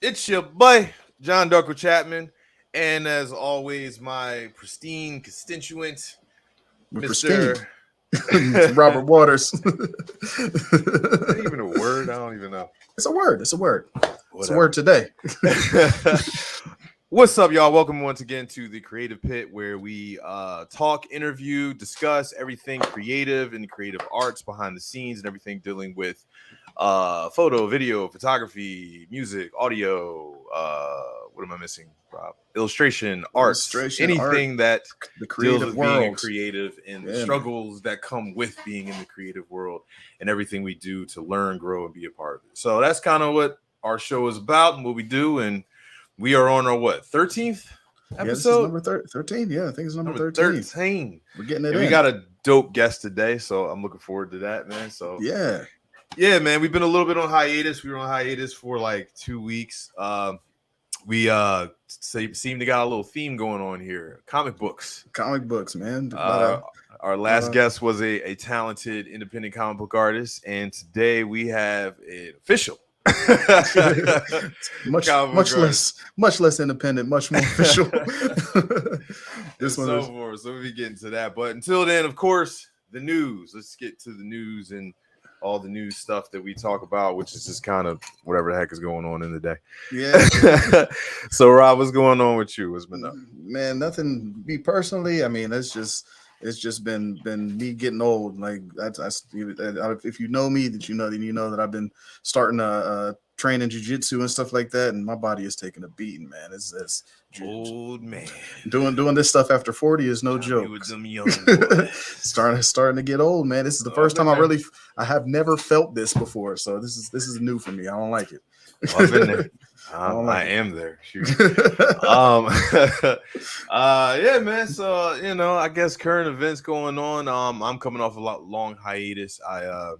It's your boy, John Ducker Chapman. And as always, my pristine constituent, We're pristine. Mr. It's Robert Waters. Is that even a word? I don't even know. It's a word. It's a word. It's a word Whatever. today. What's up, y'all? Welcome once again to the Cre8tive Pit, where we talk, interview, discuss everything creative and creative arts behind the scenes and everything dealing with photo, video, photography, music, audio. What am I missing, Rob? Illustration, arts, Illustration, art, anything that the deals creative with being a world. creative and the Yeah, man. struggles that come with being in the creative world and everything we do to learn, grow, and be a part of it. So that's kind of what our show is about and what we do. And we are on our 13th Yeah, this is episode? number 13. Yeah, I think it's number Number 13. 13. We're getting it And in. we got a dope guest today, so I'm looking forward to that, man. So yeah, man, we've been a little bit on hiatus. We were on hiatus for like 2 weeks. We seem to got a little theme going on here. Comic books. comic books, man. Our last guest was a talented independent comic book artist, and today we have an official much comic book much artist. less independent, much more official. This one so forth. So we'll be getting to that. But until then, of course, the news. Let's get to the news and all the news stuff that we talk about, which is just kind of whatever the heck is going on in the day. Yeah. So Rob, what's going on with you? What's been up? Man, nothing. Me personally, I mean, it's just been me getting old. Like if you know me, then you know that I've been starting training jiu-jitsu and stuff like that, and my body is taking a beating, man. It's old man doing this stuff after 40 is no joke. With them young boys. starting to get old, man. This is the first time I have never felt this before, so this is new for me. I don't like it. I've been there. I am there. Shoot. Yeah, man. So I guess current events going on. I'm coming off a long hiatus. I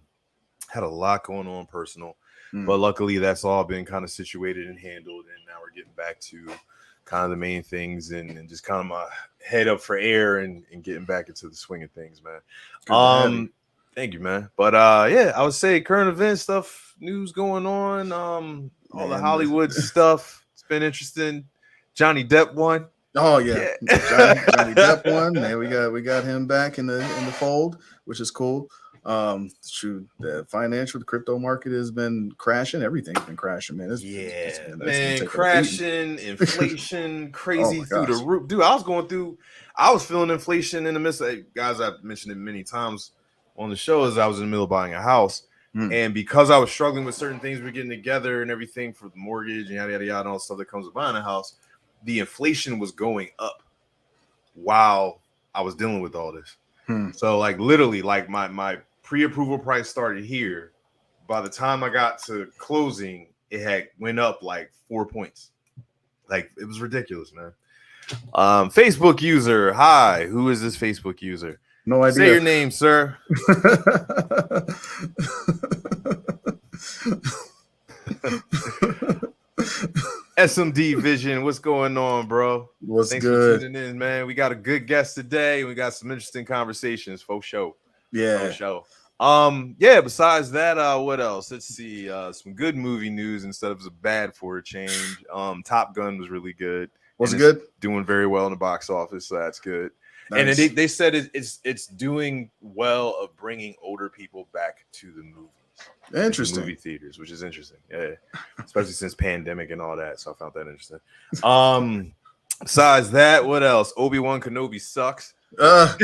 had a lot going on personal, but luckily that's all been kind of situated and handled, and now we're getting back to kind of the main things and just kind of my head up for air and getting back into the swing of things, man. Thank you, man. But yeah, I would say current event stuff, news going on, all the Hollywood stuff. It's been interesting. Johnny Depp won. Oh yeah. Johnny Depp won. Man, we got him back in the fold, which is cool. The crypto market has been crashing. Everything's been crashing, man. Man, crashing, inflation, crazy through the roof. Dude, I was feeling inflation in the midst of, guys, I've mentioned it many times on the show, as I was in the middle of buying a house. And because I was struggling with certain things, we're getting together and everything for the mortgage and yada, yada, yada, and all the stuff that comes with buying a house, the inflation was going up while I was dealing with all this. So like literally, like my pre-approval price started here. By the time I got to closing, it had went up like 4 points. Like it was ridiculous, man. Facebook user, hi. Who is this Facebook user? No idea. Say your name, sir. SMD Vision, what's going on, bro? Thanks good? For tuning in, man. We got a good guest today. We got some interesting conversations. Faux show. Yeah. Faux show. Yeah, besides that, what else? Let's see. Some good movie news instead of bad for a change. Top Gun was really good. Was it good? Doing very well in the box office, so that's good. Nice. And they said it's doing well of bringing older people back to the movies. Interesting. Movie theaters, which is interesting. Yeah, especially since pandemic and all that. So I found that interesting. Besides that, what else? Obi-Wan Kenobi sucks. I've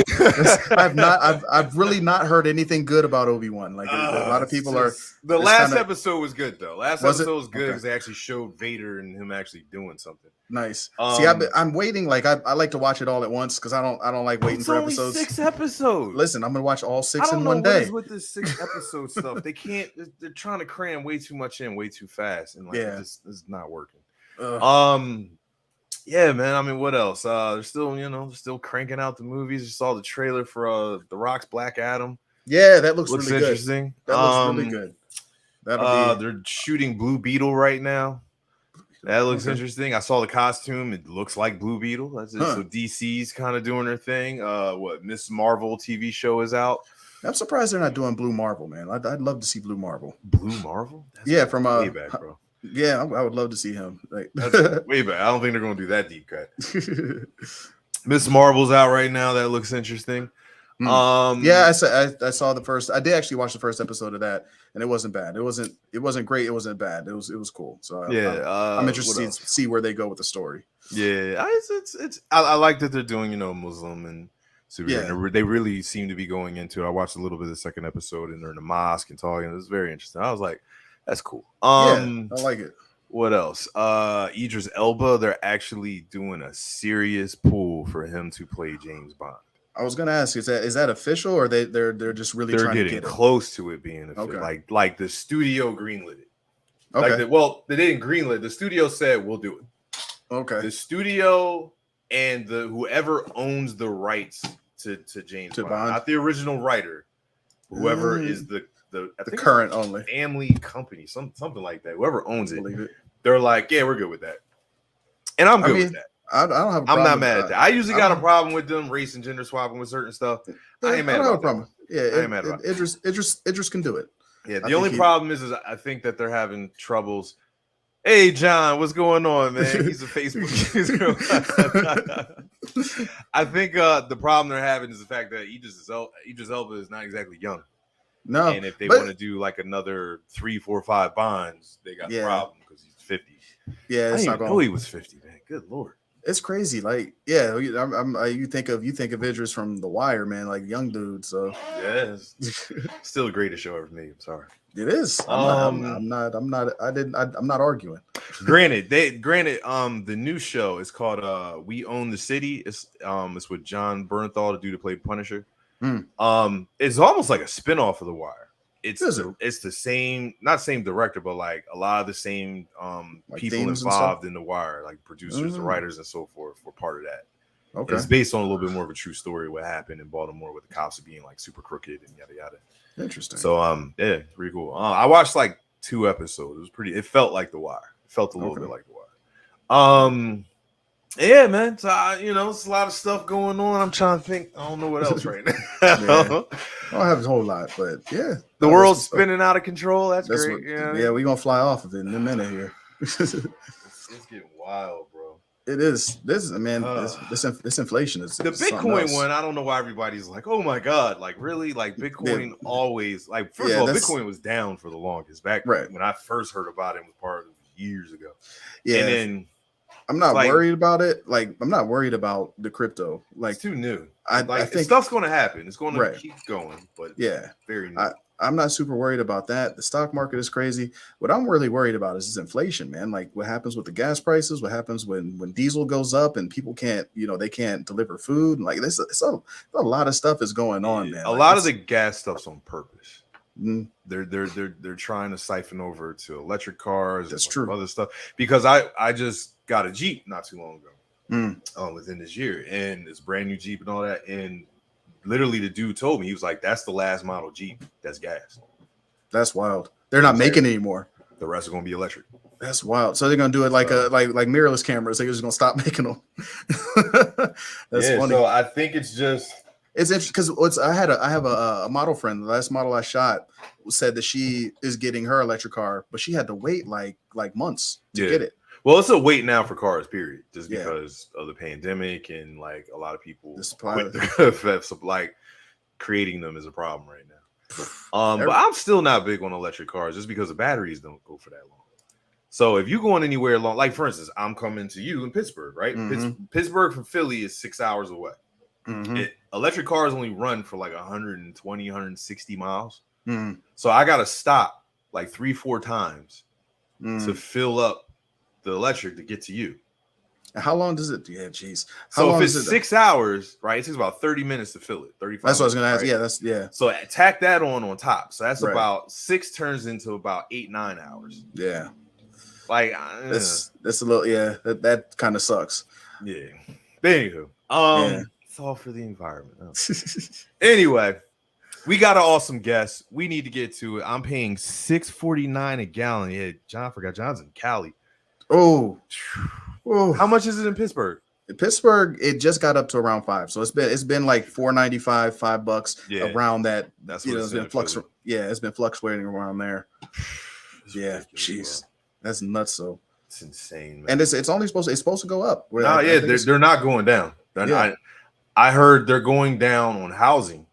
really not heard anything good about Obi-Wan. Like a lot of people are. The last episode was good though. Last episode was good because they actually showed Vader and him actually doing something. Nice. See, I'm waiting. Like I like to watch it all at once because I don't like waiting for episodes. 6 episodes. Listen, I'm gonna watch all 6 in one day. What is with this 6 episode stuff? They can't. They're trying to cram way too much in, way too fast, and like this is not working. Yeah, man. I mean, what else? They're still cranking out the movies. I saw the trailer for The Rock's Black Adam. Yeah, that looks really interesting. Good. That looks really good. They're shooting Blue Beetle right now. That looks interesting. I saw the costume. It looks like Blue Beetle. That's it. So DC's kind of doing their thing. Miss Marvel TV show is out. I'm surprised they're not doing Blue Marvel, man. I'd love to see Blue Marvel. Blue Marvel? That's from way back, bro. Yeah, I would love to see him. Like, That's way back. I don't think they're going to do that deep cut. Miss Marvel's out right now. That looks interesting. Yeah, I saw the first. I did actually watch the first episode of that, and it wasn't bad. It wasn't great. It wasn't bad. It was cool. So I'm interested to see where they go with the story. Yeah, I like that they're doing Muslim and superhero. Yeah. They really seem to be going into it. I watched a little bit of the second episode, and they're in the mosque and talking. It was very interesting. I was like, that's cool. Yeah, I like it. What else? Idris Elba. They're actually doing a serious pull for him to play James Bond. I was gonna ask, is that official, or they're just really trying to get close to it being official? Okay. Like the studio greenlit it. Okay. They didn't greenlit. The studio said we'll do it. Okay. The studio and whoever owns the rights to James Bond, not the original writer, whoever is the current only family company, something like that. Whoever owns it, they're like, yeah, we're good with that, and I'm good with that. I don't have a problem. I'm not mad at that. I usually got a problem with them race and gender swapping with certain stuff. I ain't mad about that. Yeah, I ain't mad about that. Idris can do it. Yeah, the only problem is I think that they're having troubles. Hey, John, what's going on, man? He's a Facebook user. I think the problem they're having is the fact that Idris Elba is not exactly young. No. And if they want to do like another 3, 4, 5 Bonds, they got a problem because he's 50. Yeah, I didn't know he was 50, man. Good Lord. It's crazy. Like, yeah, you think of Idris from The Wire, man, like young dude. So yeah, it's still the greatest show ever made. I'm sorry. It is. I'm not arguing. Granted, the new show is called We Own the City. It's with John Bernthal, the dude to play Punisher. It's almost like a spinoff of The Wire. It's the same, not same director, but like a lot of the same like people involved in The Wire, like producers, the writers, and so forth, were part of that. Okay, it's based on a little bit more of a true story what happened in Baltimore with the cops being like super crooked and yada yada. Interesting. So yeah, pretty cool. I watched like 2 episodes. It felt like The Wire. It felt a little bit like The Wire. Yeah, man. So it's a lot of stuff going on. I'm trying to think. I don't know what else right now. I don't have a whole lot, but yeah, the world's spinning out of control. That's great. Yeah, we're gonna fly off of it in a minute here. It's getting wild, bro. It is. This inflation is the Bitcoin one. I don't know why everybody's like, oh my god, like really, like Bitcoin always like. First of all, Bitcoin was down for the longest back when I first heard about it. It was part of years ago. Yeah, and then. I'm not worried about it. Like, I'm not worried about the crypto. Like, it's too new. I think stuff's going to happen. It's going to keep going. But yeah, very new. I'm not super worried about that. The stock market is crazy. What I'm really worried about is inflation, man. Like, what happens with the gas prices? What happens when diesel goes up and people can't, they can't deliver food? Like, there's a lot of stuff is going on, man. A lot of the gas stuff's on purpose. They're trying to siphon over to electric cars. That's true. Other stuff, because I just got a Jeep not too long ago, within this year, and it's brand new Jeep and all that. And literally, the dude told me, he was like, "That's the last model Jeep that's gas." That's wild. They're not making it anymore. The rest are going to be electric. That's wild. So they're going to do it like like mirrorless cameras. They're just going to stop making them. That's funny. So I think it's interesting because I have a model friend. The last model I shot said that she is getting her electric car, but she had to wait like months to get it. Well, it's a wait now for cars, period. Just because of the pandemic and like a lot of people quit like creating them is a problem right now. But I'm still not big on electric cars just because the batteries don't go for that long. So if you're going anywhere long, like for instance, I'm coming to you in Pittsburgh, right? Pittsburgh from Philly is 6 hours away. Electric cars only run for like 120, 160 miles. So I got to stop like 3-4 times to fill up the electric to get to you. How long does it? Yeah, geez. So if it's 6 hours, right? It takes about 30 minutes to fill it. 35. That's what I was going to Right? ask. Yeah, So tack that on top. So that's about 6 turns into about 8-9 hours. Yeah. Like that's a little. Yeah, that kind of sucks. Yeah. But anywho, it's all for the environment. Anyway. We got an awesome guest. We need to get to it. I'm paying $6.49 a gallon. Yeah, John forgot. John's in Cali. Oh, how much is it in Pittsburgh? In Pittsburgh, it just got up to around 5. So it's been like $4.95, $5 around that. That's what it's been it's been fluctuating around there. Yeah, jeez. That's nuts. So it's insane, man. And it's only supposed to go up. No, yeah, they're not going down. I heard they're going down on housing,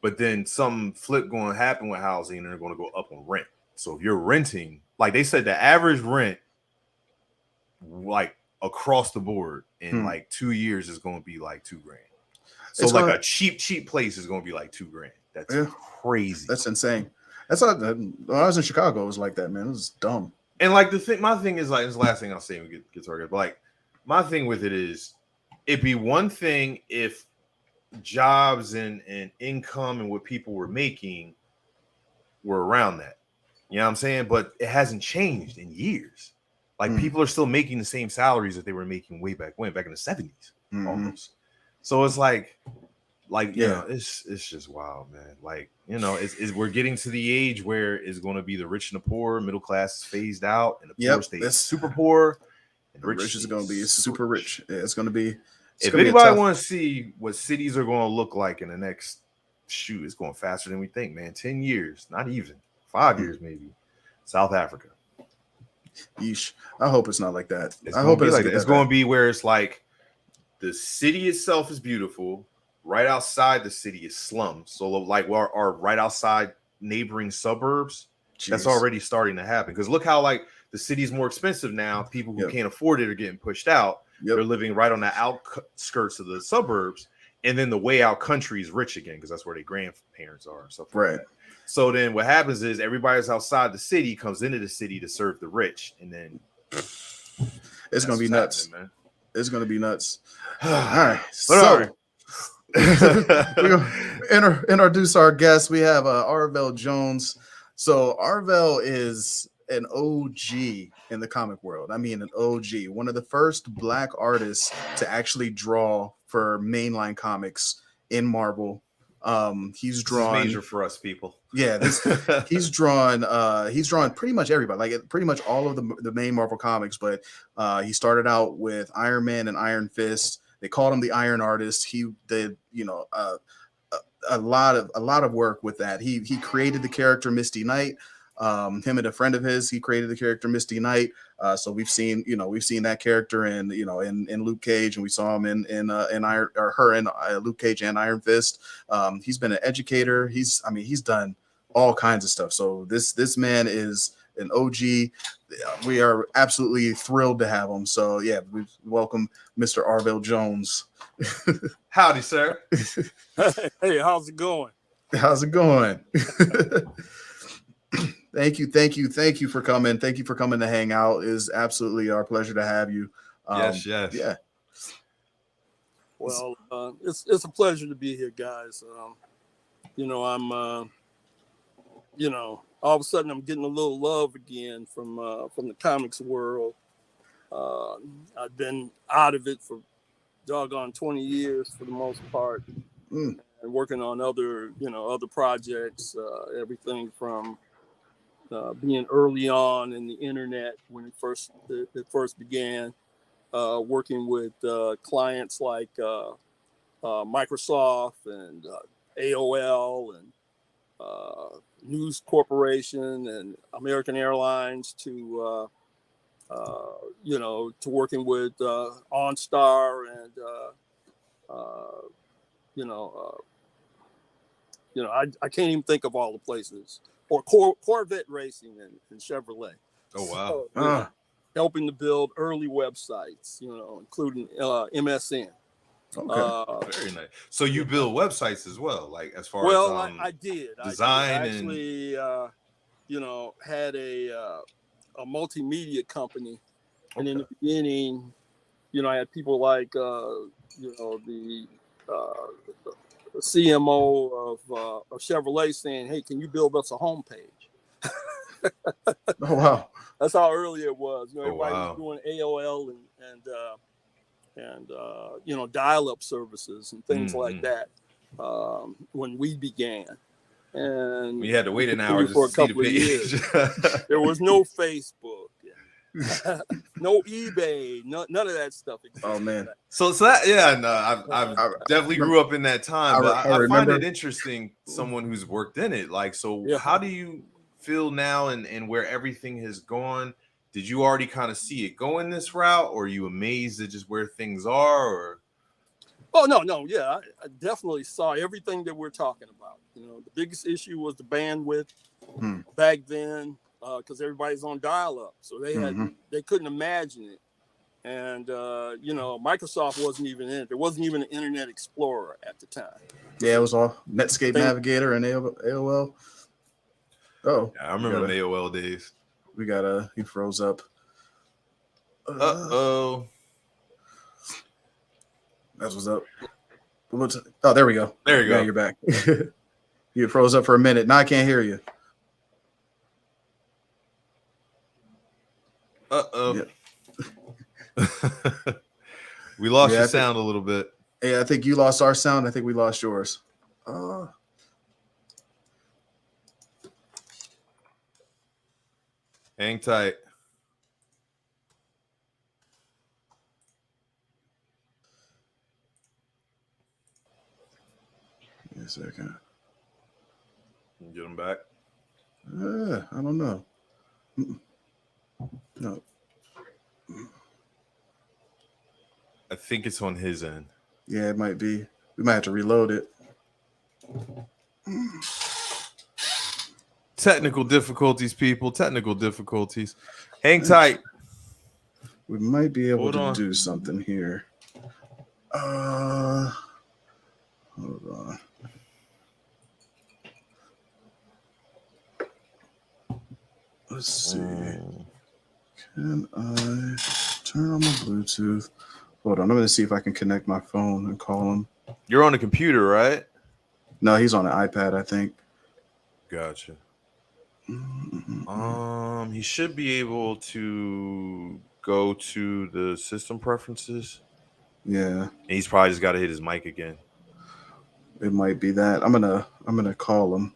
but then some flip going to happen with housing, and they're going to go up on rent. So if you're renting, like they said, the average rent, like across the board, in like 2 years is going to be like $2,000. So it's like a cheap place is going to be like $2,000. That's crazy. That's insane. That's not, when I was in Chicago, it was like that, man. It was dumb. And like my thing is like, this is the last thing I'll say when we get started. But like my thing with it is, it'd be one thing if jobs and income and what people were making were around that. You know what I'm saying? But it hasn't changed in years. Like people are still making the same salaries that they were making way back when, back in the 70s almost. So it's like you know, it's just wild, man. Like, you know, it's we're getting to the age where it's going to be the rich and the poor, middle class is phased out, and the poor stays super poor, and the rich is going to be super rich. Yeah, it's going to be. If anybody wants to see what cities are going to look like in the next it's going faster than we think, man. 10 years, not even 5 years, maybe. South Africa. Yeesh. I hope it's not like that. I hope it's like that. It's going to be where it's like the city itself is beautiful. Right outside the city is slums. So like our right outside neighboring suburbts, that's already starting to happen. Because look how like the city's more expensive now. People who can't afford it are getting pushed out. They're living right on the outskirts of the suburbs. And then the way out country is rich again, because that's where their grandparents are and stuff like that. So then what happens is everybody's outside the city comes into the city to serve the rich. And then it's going to be nuts. Man. It's going to be nuts. All right. We're gonna introduce our guest. We have Arvell Jones. So Arvell is an OG in the comic world. I mean, an OG, one of the first Black artists to actually draw for mainline comics in Marvel. He's drawn major for us people. Yeah, he's drawn pretty much everybody, like pretty much all of the main Marvel comics. But he started out with Iron Man and Iron Fist. They called him the Iron Artist. He did, you know, a lot of work with that. He created the character Misty Knight. Him and a friend of his, he created the character Misty Knight. So we've seen that character in Luke Cage, and we saw him in Luke Cage and Iron Fist. He's been an educator. He's done all kinds of stuff. So this man is an OG. We are absolutely thrilled to have him. So yeah, we welcome Mr. Arvell Jones. Howdy, sir. Hey, how's it going? How's it going? Thank you for coming. Thank you for coming to hang out. It is absolutely our pleasure to have you. Yes. Yeah. Well, it's a pleasure to be here, guys. I'm all of a sudden I'm getting a little love again from the comics world. I've been out of it for doggone 20 years for the most part, and working on other projects, everything from being early on in the internet when it first began, working with clients like Microsoft and AOL and News Corporation and American Airlines to working with OnStar and I can't even think of all the places, or Corvette Racing and Chevrolet. Oh wow! So, helping to build early websites, including MSN. Okay. Very nice. So you build websites as well, like as far as I did design. I actually had a multimedia company, and in the beginning, I had people like the CMO of Chevrolet saying, "Hey, can you build us a homepage?" Oh wow! That's how early it was. Everybody was doing AOL and dial-up services and things like that when we began. And we had to wait an hour for a to see couple the page. of years. There was no Facebook, no eBay, none of that stuff existed. Oh man! So that I definitely grew up in that time. But I find it interesting, someone who's worked in it. Like, so how do you feel now and where everything has gone? did you already kind of see it going this route, or are you amazed at just where things are? Or Oh no, yeah, I definitely saw everything that we're talking about. You know, the biggest issue was the bandwidth back then, because everybody's on dial-up, so they couldn't imagine it. And you know, Microsoft wasn't even in it. There wasn't even an Internet Explorer at the time. Yeah, it was all Netscape Navigator and AOL. Oh, yeah, I remember the AOL days. He froze up. Uh-oh. That's what's up. Oh, there we go. There you go. Yeah, you're back. You froze up for a minute. Now I can't hear you. Uh-oh. Yeah. We lost your sound a little bit. Yeah, I think you lost our sound. I think we lost yours. Hang tight. Give me a second. Get him back. I don't know. No. I think it's on his end. Yeah, it might be. We might have to reload it. Technical difficulties, people. Technical difficulties. Hang tight. We might be able to do something here. Hold on. Let's see. Can I turn on my Bluetooth? Hold on. I'm going to see if I can connect my phone and call him. You're on a computer, right? No, he's on an iPad, I think. Gotcha. He should be able to go to the system preferences. Yeah. And he's probably just got to hit his mic again. It might be that. I'm gonna call him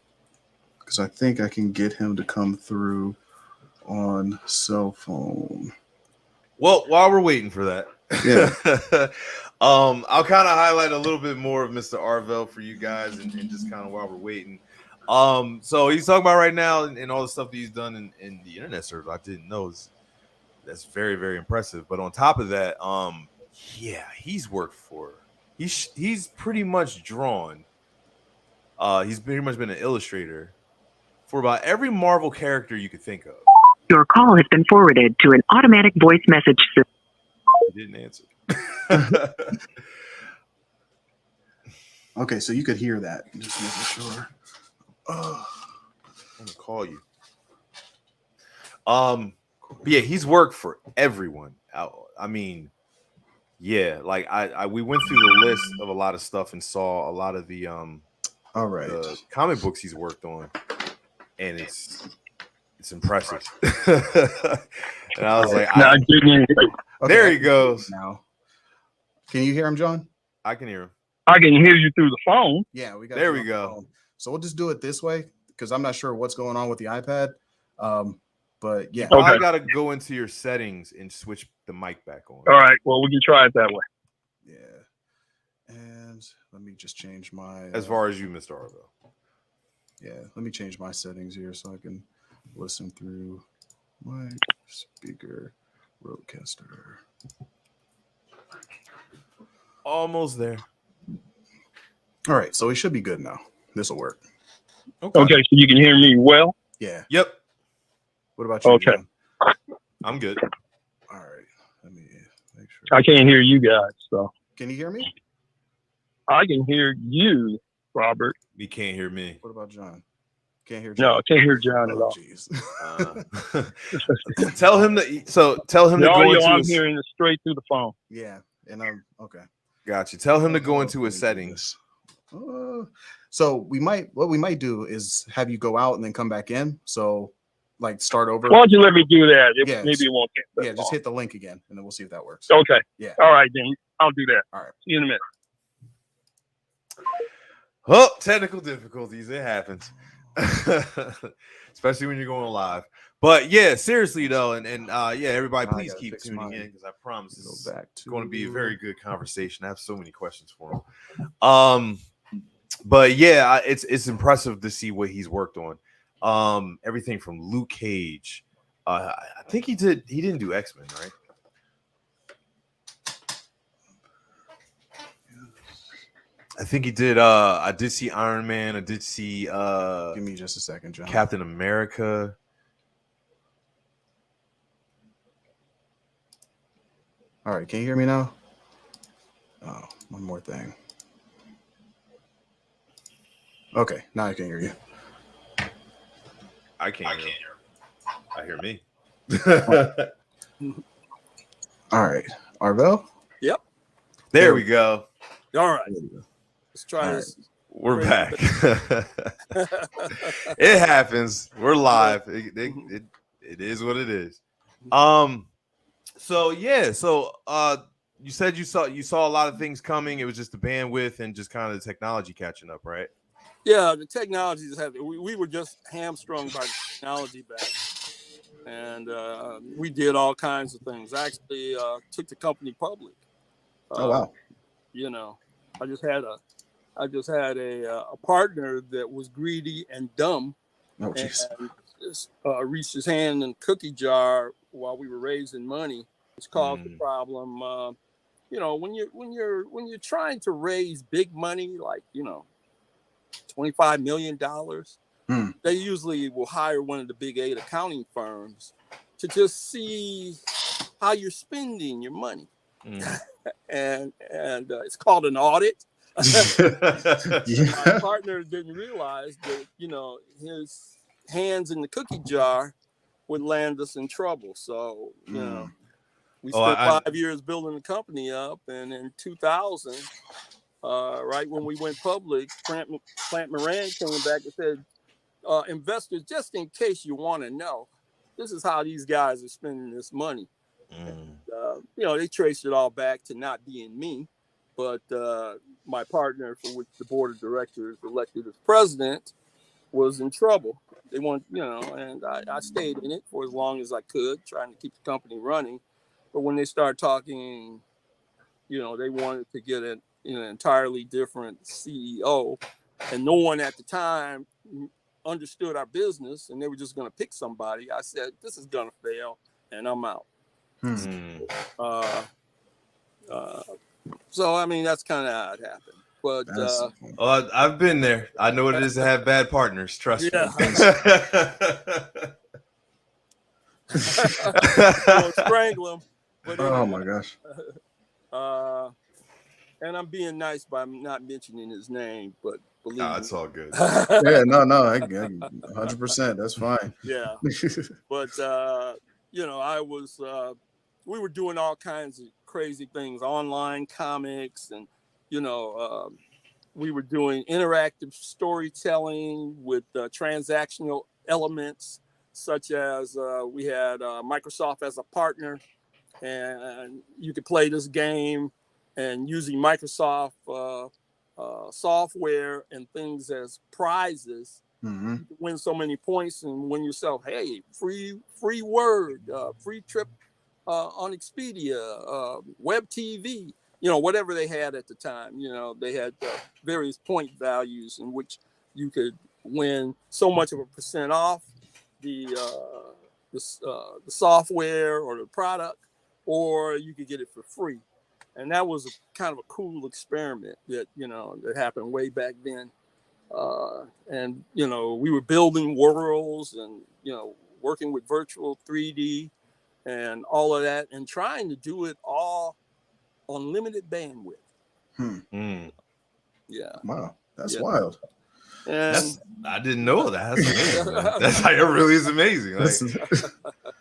because I think I can get him to come through on cell phone. Well, while we're waiting for that, yeah. I'll kind of highlight a little bit more of Mr. Arvell for you guys, and just kind of while we're waiting. So he's talking about right now and all the stuff that he's done in the internet service. I didn't know. That's very, very impressive. But on top of that, yeah, he's worked for. He's pretty much drawn. He's pretty much been an illustrator for about every Marvel character you could think of. Your call has been forwarded to an automatic voice message system. He didn't answer. Okay, so you could hear that. Just making sure. I'm gonna call you. But yeah, he's worked for everyone. I mean, yeah, like we went through the list of a lot of stuff and saw a lot of the all right, the comic books he's worked on, and it's impressive. And I was like, there he goes. Now, can you hear him, John? I can hear him. I can hear you through the phone. Yeah, we got. There we go. So we'll just do it this way because I'm not sure what's going on with the iPad. But yeah, I gotta go into your settings and switch the mic back on. All right. Well, we can try it that way. Yeah. And let me just change my. As far as you, Mr. Arvell. Yeah, let me change my settings here so I can listen through my speaker roadcaster. Almost there. All right, so we should be good now. This will work. Okay, so you can hear me well? Yeah. Yep. What about you? Okay. John? I'm good. All right. Let me make sure. I can't hear you guys, so. Can you hear me? I can hear you, Robert. He can't hear me. What about John? Can't hear John. No, I can't hear John at all. Jeez. Tell him to go into I'm hearing it straight through the phone. Yeah, and I'm okay. Gotcha. Tell him to go into his settings. So what we might do is have you go out and then come back in. So like start over. Why don't you let me do that? Yeah, maybe it won't take that long. Just hit the link again and then we'll see if that works. Okay. Yeah. All right, then I'll do that. All right. See you in a minute. Oh, technical difficulties. It happens. Especially when you're going live. But yeah, seriously though, and yeah, everybody please keep tuning in because I promise it's going to be a very good conversation. I have so many questions for him. But yeah, it's impressive to see what he's worked on. Everything from Luke Cage, I think he did. He didn't do X-Men, right? I think he did. I did see Iron Man. I did see. Give me just a second, John. Captain America. All right, can you hear me now? Oh, one more thing. Okay, now I can hear you. I can't hear. I hear me. All right, Arvell. Yep. There we go. All right. Let's try All this. We're back. It happens. We're live. It is what it is. So yeah. So you said you saw a lot of things coming. It was just the bandwidth and just kind of the technology catching up, right? Yeah, the technology is having. We were just hamstrung by the technology back, and we did all kinds of things. I actually took the company public. Oh wow! You know, I just had a partner that was greedy and dumb, Oh jeez. and just, reached his hand in the cookie jar while we were raising money, which caused the problem. You know, when you're trying to raise big money, like $25 million, they usually will hire one of the big 8 accounting firms to just see how you're spending your money. And it's called an audit. My partner didn't realize that, his hands in the cookie jar would land us in trouble. So, we spent 5 years building the company up, and in 2000, right when we went public, Plant Moran came back and said, investors, just in case you want to know, this is how these guys are spending this money. And, they traced it all back to not being me, but my partner, for which the board of directors elected as president, was in trouble. They want, and I stayed in it for as long as I could, trying to keep the company running. But when they started talking, they wanted to get an entirely different CEO, and no one at the time understood our business, and they were just going to pick somebody. I said, this is going to fail, and I'm out. So, I mean, that's kind of how it happened. But I've been there. I know what it is to have bad partners. Trust me. Strangle them. But oh my gosh. And I'm being nice by not mentioning his name, but believe me. It's all good. Yeah, no, I 100%. That's fine. Yeah. But, we were doing all kinds of crazy things, online comics, and, we were doing interactive storytelling with transactional elements, such as we had Microsoft as a partner, and you could play this game and using Microsoft software and things as prizes, you win so many points and win yourself, hey, free Word, free trip on Expedia, web TV, whatever they had at the time. They had various point values in which you could win so much of a percent off the software or the product, or you could get it for free. And that was kind of a cool experiment that, that happened way back then. And, we were building worlds and, working with virtual 3D and all of that, and trying to do it all on limited bandwidth. Yeah. Wow. That's wild. And I didn't know that. That's amazing. That's like, it really is amazing. Like,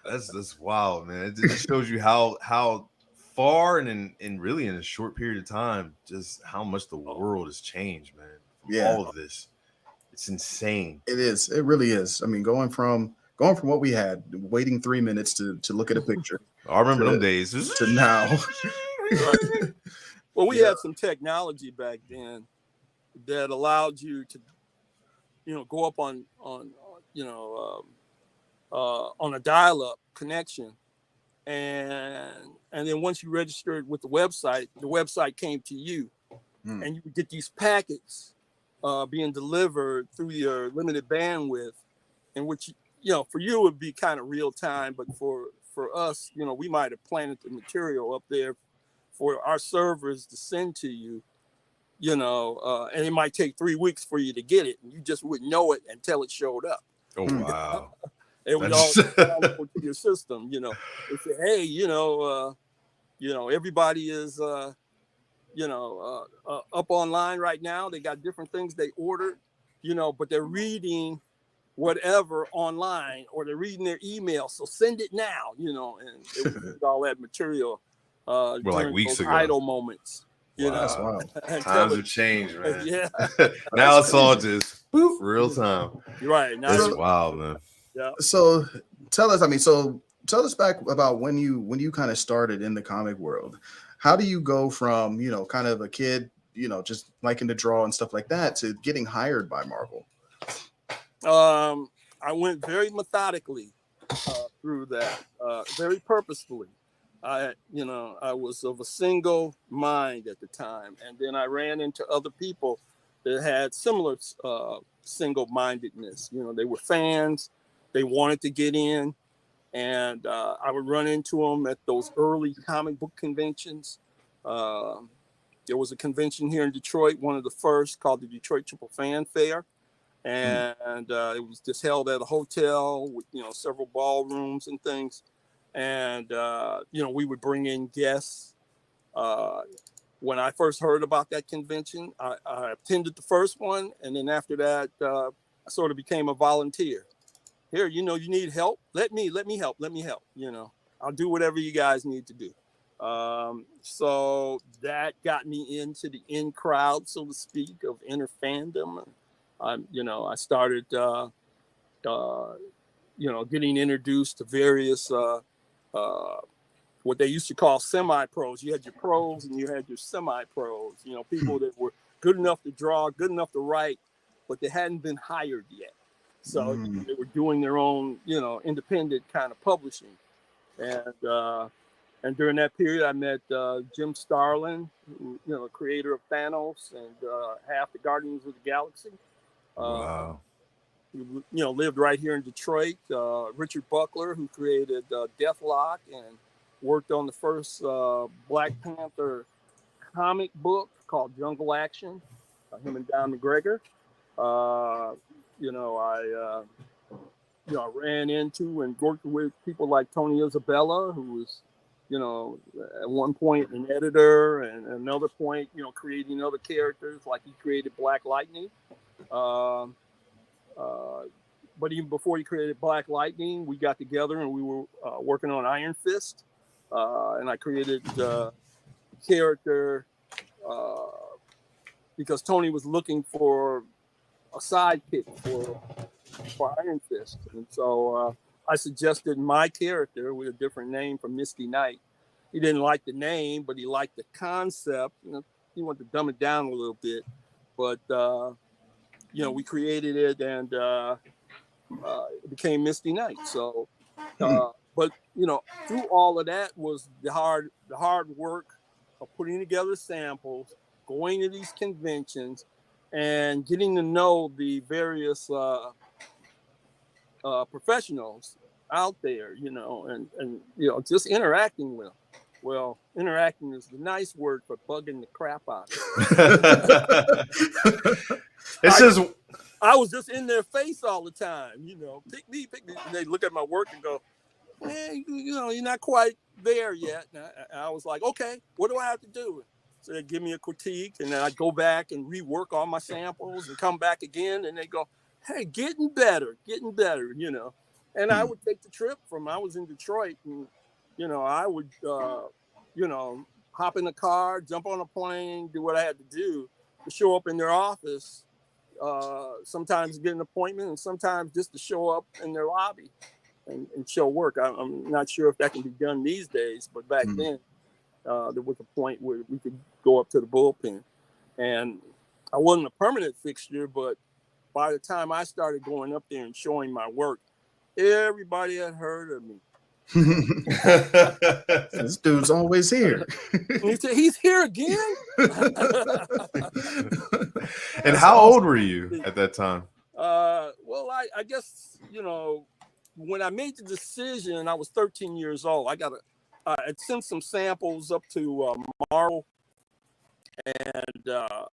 that's wild, man. It just shows you how far and really in a short period of time, just how much the world has changed, man. All of this, it's insane. It is. It really is. I mean, going from what we had, waiting 3 minutes to look at a picture. I remember them days to now. Well, we had some technology back then that allowed you to, go up on a dial-up connection, and then once you registered with the website came to you, and you would get these packets being delivered through your limited bandwidth, in which for you it would be kind of real time, but for us, we might have planted the material up there for our servers to send to you, and it might take 3 weeks for you to get it, and you just wouldn't know it until it showed up. Oh wow! It would all download to your system. They say, hey, everybody is up online right now. They got different things they ordered, but they're reading whatever online, or they're reading their email. So send it now, and it was all that material during like weeks those ago. idle moments. That's wild. Times have changed, man. Yeah. Now it's all just boop, real time. You're right. Now That's wild, man. Yeah. So tell us back about when you kind of started in the comic world. How do you go from, kind of a kid, just liking to draw and stuff like that, to getting hired by Marvel? I went very methodically through that, very purposefully. I was of a single mind at the time, and then I ran into other people that had similar single-mindedness. They were fans, they wanted to get in, and I would run into them at those early comic book conventions. There was a convention here in Detroit, one of the first, called the Detroit Triple Fan Fair. And it was just held at a hotel with, several ballrooms and things. And, we would bring in guests. When I first heard about that convention, I attended the first one. And then after that, I sort of became a volunteer. Here, you need help. Let me help. I'll do whatever you guys need to do. So that got me into the in crowd, so to speak, of inner fandom. I started, getting introduced to various, what they used to call semi-pros. You had your pros and you had your semi-pros, people that were good enough to draw, good enough to write, but they hadn't been hired yet. So they were doing their own, independent kind of publishing. And during that period, I met Jim Starlin, who, creator of Thanos and half the Guardians of the Galaxy. Wow. He, lived right here in Detroit. Richard Buckler, who created Deathlock and worked on the first Black Panther comic book called Jungle Action. Him and Don McGregor. I ran into and worked with people like Tony Isabella, who was, at one point an editor, and another point, creating other characters, like he created Black Lightning. But even before he created Black Lightning, we got together and we were working on Iron Fist. And I created character because Tony was looking for a sidekick for Iron Fist. And so I suggested my character with a different name from Misty Knight. He didn't like the name, but he liked the concept. He wanted to dumb it down a little bit. But, we created it, and it became Misty Knight. So, but, through all of that was the hard work of putting together samples, going to these conventions, and getting to know the various professionals out there, and just interacting with them. Well, interacting is the nice word for bugging the crap out of them. I was just in their face all the time, pick me. And they look at my work and go, hey, you're not quite there yet. And I was like, okay, what do I have to do? So they give me a critique, and then I go back and rework all my samples and come back again. And they go, hey, getting better. And I would take the trip I was in Detroit, and, I would, hop in the car, jump on a plane, do what I had to do to show up in their office, sometimes get an appointment, and sometimes just to show up in their lobby and show work. I'm not sure if that can be done these days, but back then, there was a point where we could go up to the bullpen. And I wasn't a permanent fixture, but by the time I started going up there and showing my work, everybody had heard of me. This dude's always here. And he said, he's here again? And how old were you at that time? Well, I guess, when I made the decision, I was 13 years old. I'd sent some samples up to Marvel, and I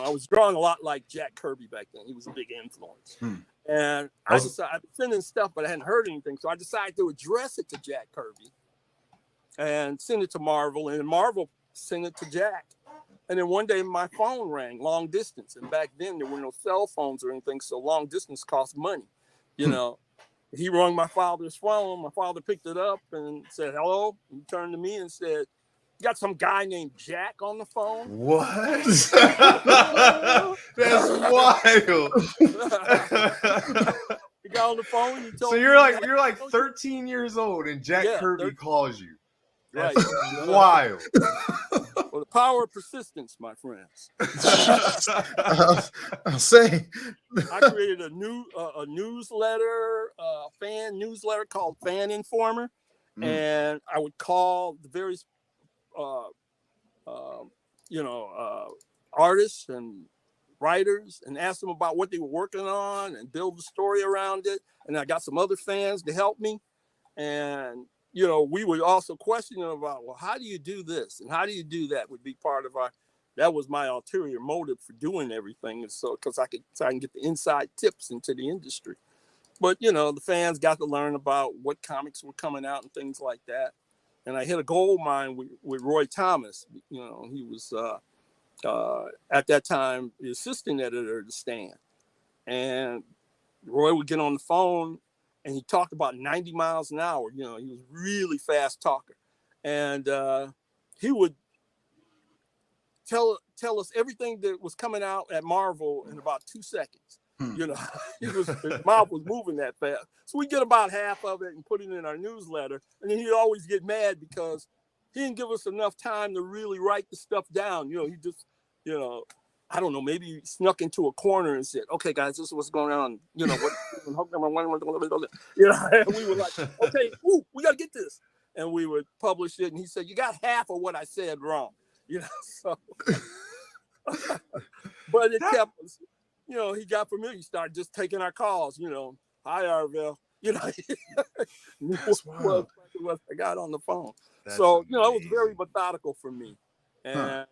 was drawing a lot like Jack Kirby back then. He was a big influence. And I decided I was sending stuff, but I hadn't heard anything, so I decided to address it to Jack Kirby and send it to Marvel, and Marvel sent it to Jack. And then one day my phone rang, long distance, and back then there were no cell phones or anything, so long distance cost money. He rang my father's phone. My father picked it up and said, hello. He turned to me and said, you got some guy named Jack on the phone? What? That's wild. He got on the phone. He told so you're like 13 years old and Jack Kirby calls you. That's right. Wild. Well, the power of persistence, my friends. I'll say. I created a newsletter, fan newsletter called Fan Informer, and I would call the various, artists and writers and ask them about what they were working on and build the story around it. And I got some other fans to help me, and we would also question them about, well, how do you do this? And how do you do that would be part of that was my ulterior motive for doing everything. And so, because I can get the inside tips into the industry. But, the fans got to learn about what comics were coming out and things like that. And I hit a gold mine with Roy Thomas. He was, at that time, the assistant editor of The Stand. And Roy would get on the phone, and he talked about 90 miles an hour. He was really fast talker. And he would tell us everything that was coming out at Marvel in about 2 seconds. His mouth was moving that fast. So we get about half of it and put it in our newsletter. And then he'd always get mad because he didn't give us enough time to really write the stuff down. He just, I don't know, maybe he snuck into a corner and said, okay, guys, this is what's going on. And we were like, okay, we got to get this. And we would publish it. And he said, you got half of what I said wrong. So, but it kept us, he got familiar. He started just taking our calls, hi, Arvell. What I got on the phone. That's so, amazing. It was very methodical for me. And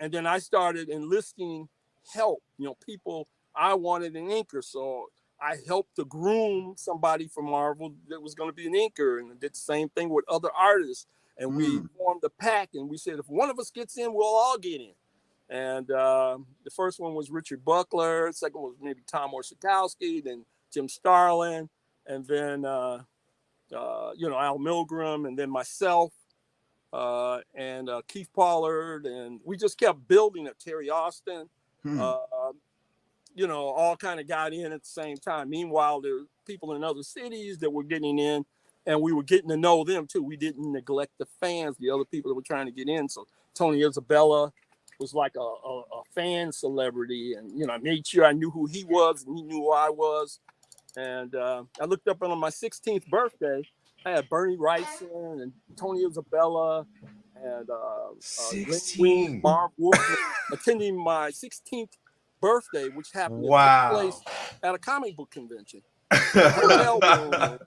and then I started enlisting help, people. I wanted an inker, so I helped to groom somebody from Marvel that was going to be an inker, and did the same thing with other artists. And we formed a pack, and we said, if one of us gets in, we'll all get in. And the first one was Richard Buckler. The second was maybe Tom Orzechowski, then Jim Starlin, and then Al Milgram, and then myself. And Keith Pollard, and we just kept building it. Terry Austin, all kind of got in at the same time. Meanwhile, there were people in other cities that were getting in, and we were getting to know them too. We didn't neglect the fans, the other people that were trying to get in. So Tony Isabella was like a fan celebrity, and I made sure I knew who he was and he knew who I was. And I looked up on my 16th birthday. I had Bernie Wrightson and Tony Isabella and Lynn Marv Wolfman attending my 16th birthday, which happened to take place at a comic book convention. Everybody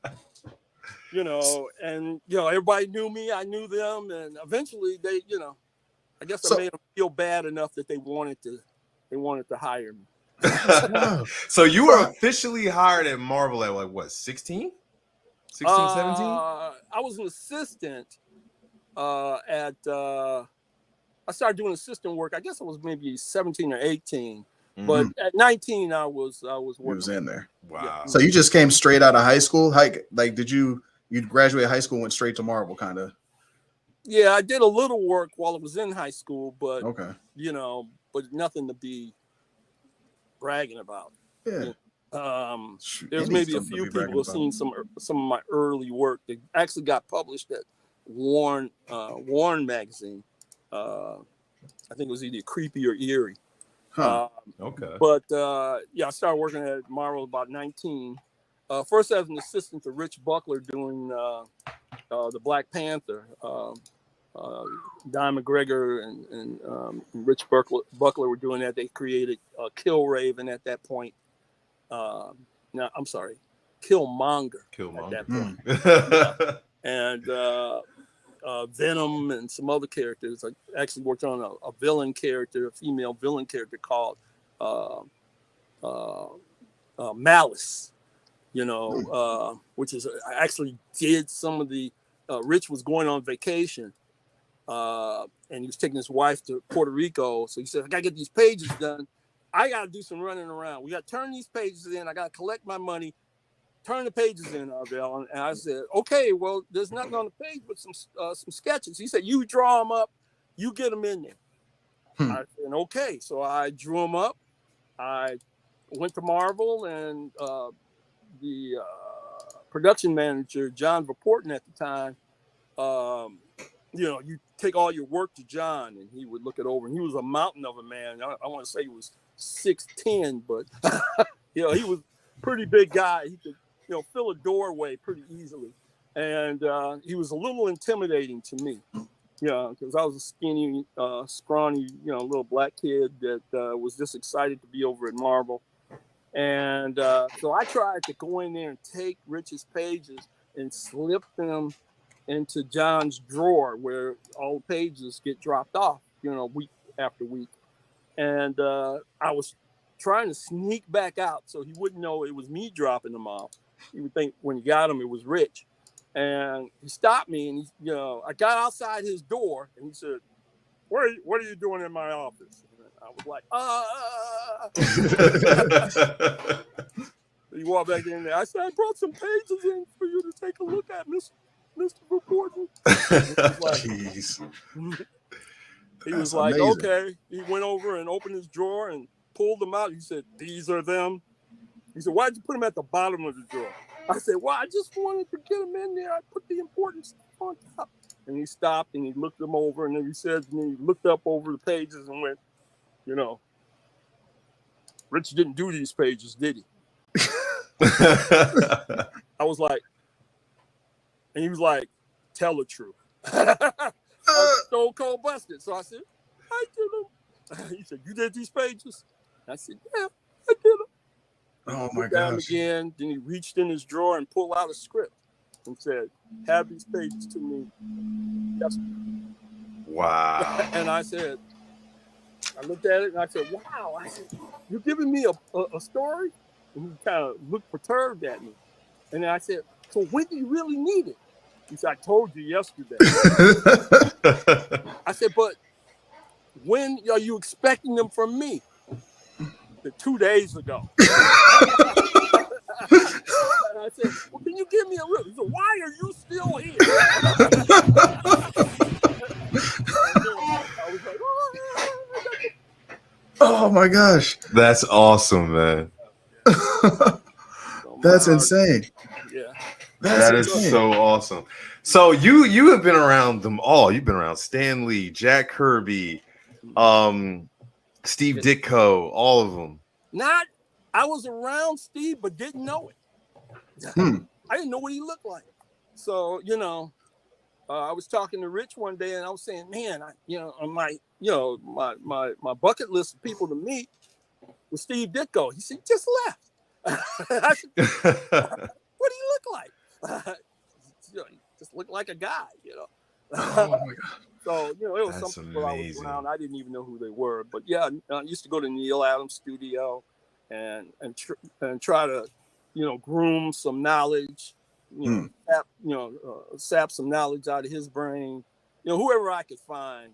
knew me. I knew them, and eventually they, I guess I made them feel bad enough that they wanted to hire me. So you were officially hired at Marvel at 16? 16, 17? I was an assistant I started doing assistant work. I guess I was maybe 17 or 18. But at 19, I was working. He was in there. Wow. Yeah. So you just came straight out of high school? Like did you graduate high school and went straight to Marvel kind of? Yeah, I did a little work while I was in high school, but okay. But nothing to be bragging about. Yeah. There's maybe a few people who've seen some of my early work that actually got published at Warren magazine. I think it was either Creepy or Eerie. Huh. Okay. But I started working at Marvel about 19. First as an assistant to Rich Buckler doing the Black Panther. Don McGregor and Rich Buckler were doing that. They created Cre8ive at that point. Killmonger. Killmonger. At that point. And Venom and some other characters. I actually worked on a villain character, a female villain character called Malice. Which is I actually did some of the. Rich was going on vacation, and he was taking his wife to Puerto Rico. So he said, "I gotta get these pages done. I gotta do some running around. We gotta turn these pages in. I gotta collect my money, turn the pages in, Arvell." And I said, "Okay, well, there's nothing on the page but some sketches." He said, "You draw them up, you get them in there." I said, "Okay." So I drew them up. I went to Marvel, and the production manager, John Verporten at the time, you take all your work to John, and he would look it over. And he was a mountain of a man. I want to say he was 6'10", but he was a pretty big guy. He could fill a doorway pretty easily, and he was a little intimidating to me. Because I was a skinny, scrawny, little black kid that was just excited to be over at Marvel. And so I tried to go in there and take Rich's pages and slip them into John's drawer where all the pages get dropped off, week after week. And I was trying to sneak back out so he wouldn't know it was me dropping them off. He would think when he got them, it was Rich. And he stopped me, and I got outside his door, and he said, what are you doing in my office? And I was like, He walked back in there. I said, "I brought some pages in for you to take a look at, Mr. Reporter." Jeez. He was like, amazing. Okay. He went over and opened his drawer and pulled them out. He said, "These are them." He said, "Why'd you put them at the bottom of the drawer?" I said, "Well, I just wanted to get them in there. I put the important stuff on top." And he stopped and he looked them over, and then he said to me, he looked up over the pages and went, "Rich didn't do these pages, did he?" I was like, and he was like, "Tell the truth." I was stone cold busted. So I said, "I did them." He said, "You did these pages?" I said, "Yeah, I did them." Oh my gosh. Again, then he reached in his drawer and pulled out a script and said, "Have these pages to me." Yes. Wow. And I said, I looked at it and I said, "Wow." I said, "You're giving me a story?" And he kind of looked perturbed at me. And then I said, "So when do you really need it?" He said, "I told you yesterday." I said, "But when are you expecting them from me?" He said, 2 days ago. And I said, "Well, can you give me a real?" He said, "Why are you still here?" I was like, oh my gosh. That's awesome, man. That's insane. Yeah. That is so awesome. So you have been around them all. You've been around Stan Lee, Jack Kirby, Steve Ditko, all of them. I was around Steve, but didn't know it. I didn't know what he looked like. So, I was talking to Rich one day, and I was saying, "Man, on my bucket list of people to meet was Steve Ditko." He said, "Just left." I said, "What do you look like?" He just looked like a guy, Oh my God. So, it was some people I was around. I didn't even know who they were. But yeah, I used to go to Neil Adams' studio and try to, groom some knowledge, sap some knowledge out of his brain. Whoever I could find,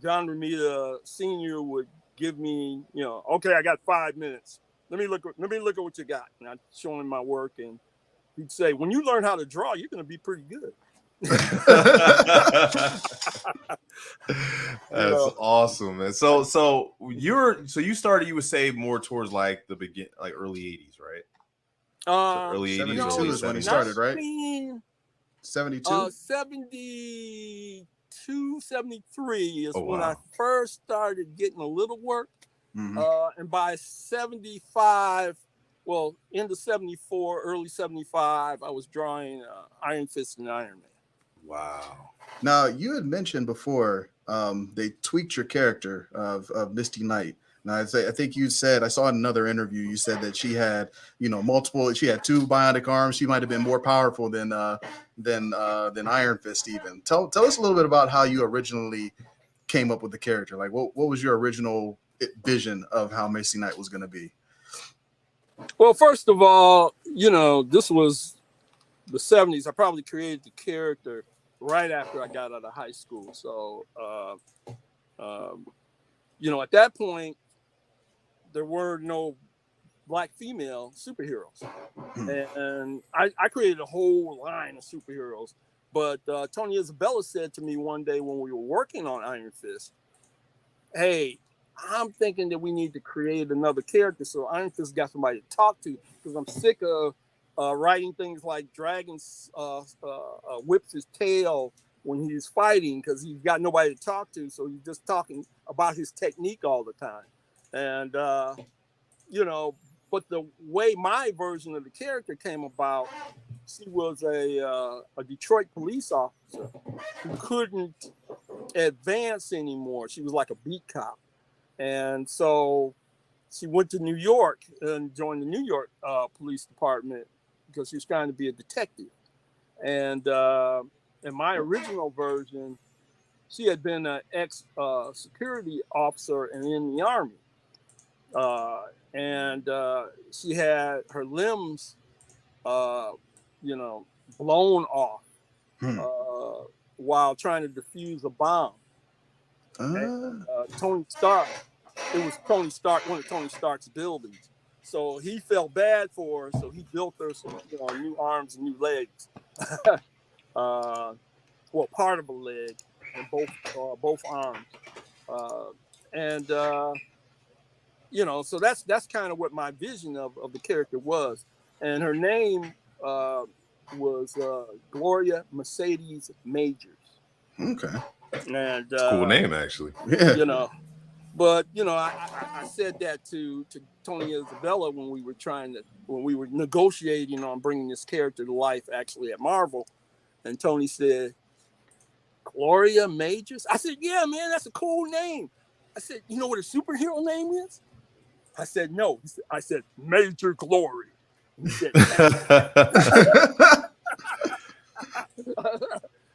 John Romita Sr. would give me, "Okay, I got 5 minutes. Let me look at what you got." And I'd show him my work, and he'd say, "When you learn how to draw, you're going to be pretty good." That's awesome, man. So you started, you would say, more towards like the early 80s, right? Early 80s, 72 is when he started, right? 72? 72, 73 is when I first started getting a little work. And by 75, well, into 74, early 75, I was drawing Iron Fist and Iron Man. Wow. Now, you had mentioned before they tweaked your character of Misty Knight. Now, I think you said, I saw in another interview, you said that she had, she had 2 bionic arms. She might have been more powerful than Iron Fist even. Tell us a little bit about how you originally came up with the character. Like, what was your original vision of how Misty Knight was going to be? Well, first of all, this was the 70s. I probably created the character right after I got out of high school. So, at that point, there were no Black female superheroes. And I created a whole line of superheroes. But Tony Isabella said to me one day when we were working on Iron Fist, hey, I'm thinking that we need to create another character so Iron Fist got somebody to talk to, because I'm sick of writing things like Dragon whips his tail when he's fighting because he's got nobody to talk to. So he's just talking about his technique all the time. And, but the way my version of the character came about, she was a Detroit police officer who couldn't advance anymore. She was like a beat cop. And so she went to New York and joined the New York Police Department because she was trying to be a detective. And in my original version, she had been an ex-security officer and in the Army. And she had her limbs, blown off while trying to defuse a bomb. And, Tony Stark, it was Tony Stark, one of Tony Stark's buildings. So he felt bad for her, so he built her some new arms and new legs. Part of a leg and both arms. So that's kind of what my vision of the character was. And her name was Gloria Mercedes Majors. Okay. It's And a cool name, actually. Yeah. But I said that to Tony Isabella when we were negotiating on bringing this character to life actually at Marvel, and Tony said, Gloria Majors? I said, yeah, man, that's a cool name. I said, you know what a superhero name is? I said, no. I said, Major Glory. He said,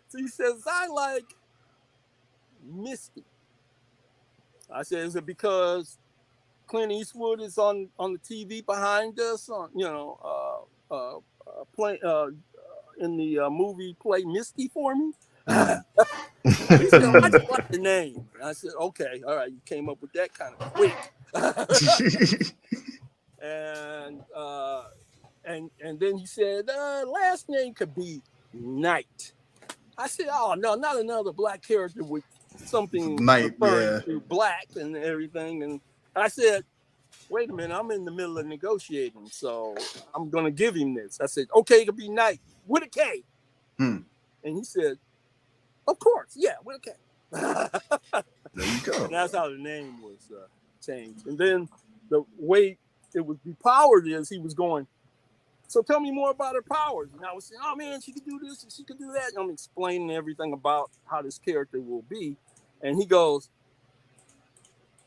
so he says, I like Misty. I said, is it because Clint Eastwood is on the TV behind us, in the movie Play Misty for me? He said, I just like the name. And I said, okay, all right, you came up with that kind of quick. And then he said, last name could be Knight. I said, oh no, not another Black character with something Knight, referring to black and everything. And I said, wait a minute, I'm in the middle of negotiating, so I'm gonna give him this. I said, okay, it could be Knight with a K. And he said, of course, yeah, with a K. There you go. And that's how the name was changed. And then the way it was depowered is he was going, so tell me more about her powers. And I was saying, oh man, she could do this and she could do that. And I'm explaining everything about how this character will be. And he goes,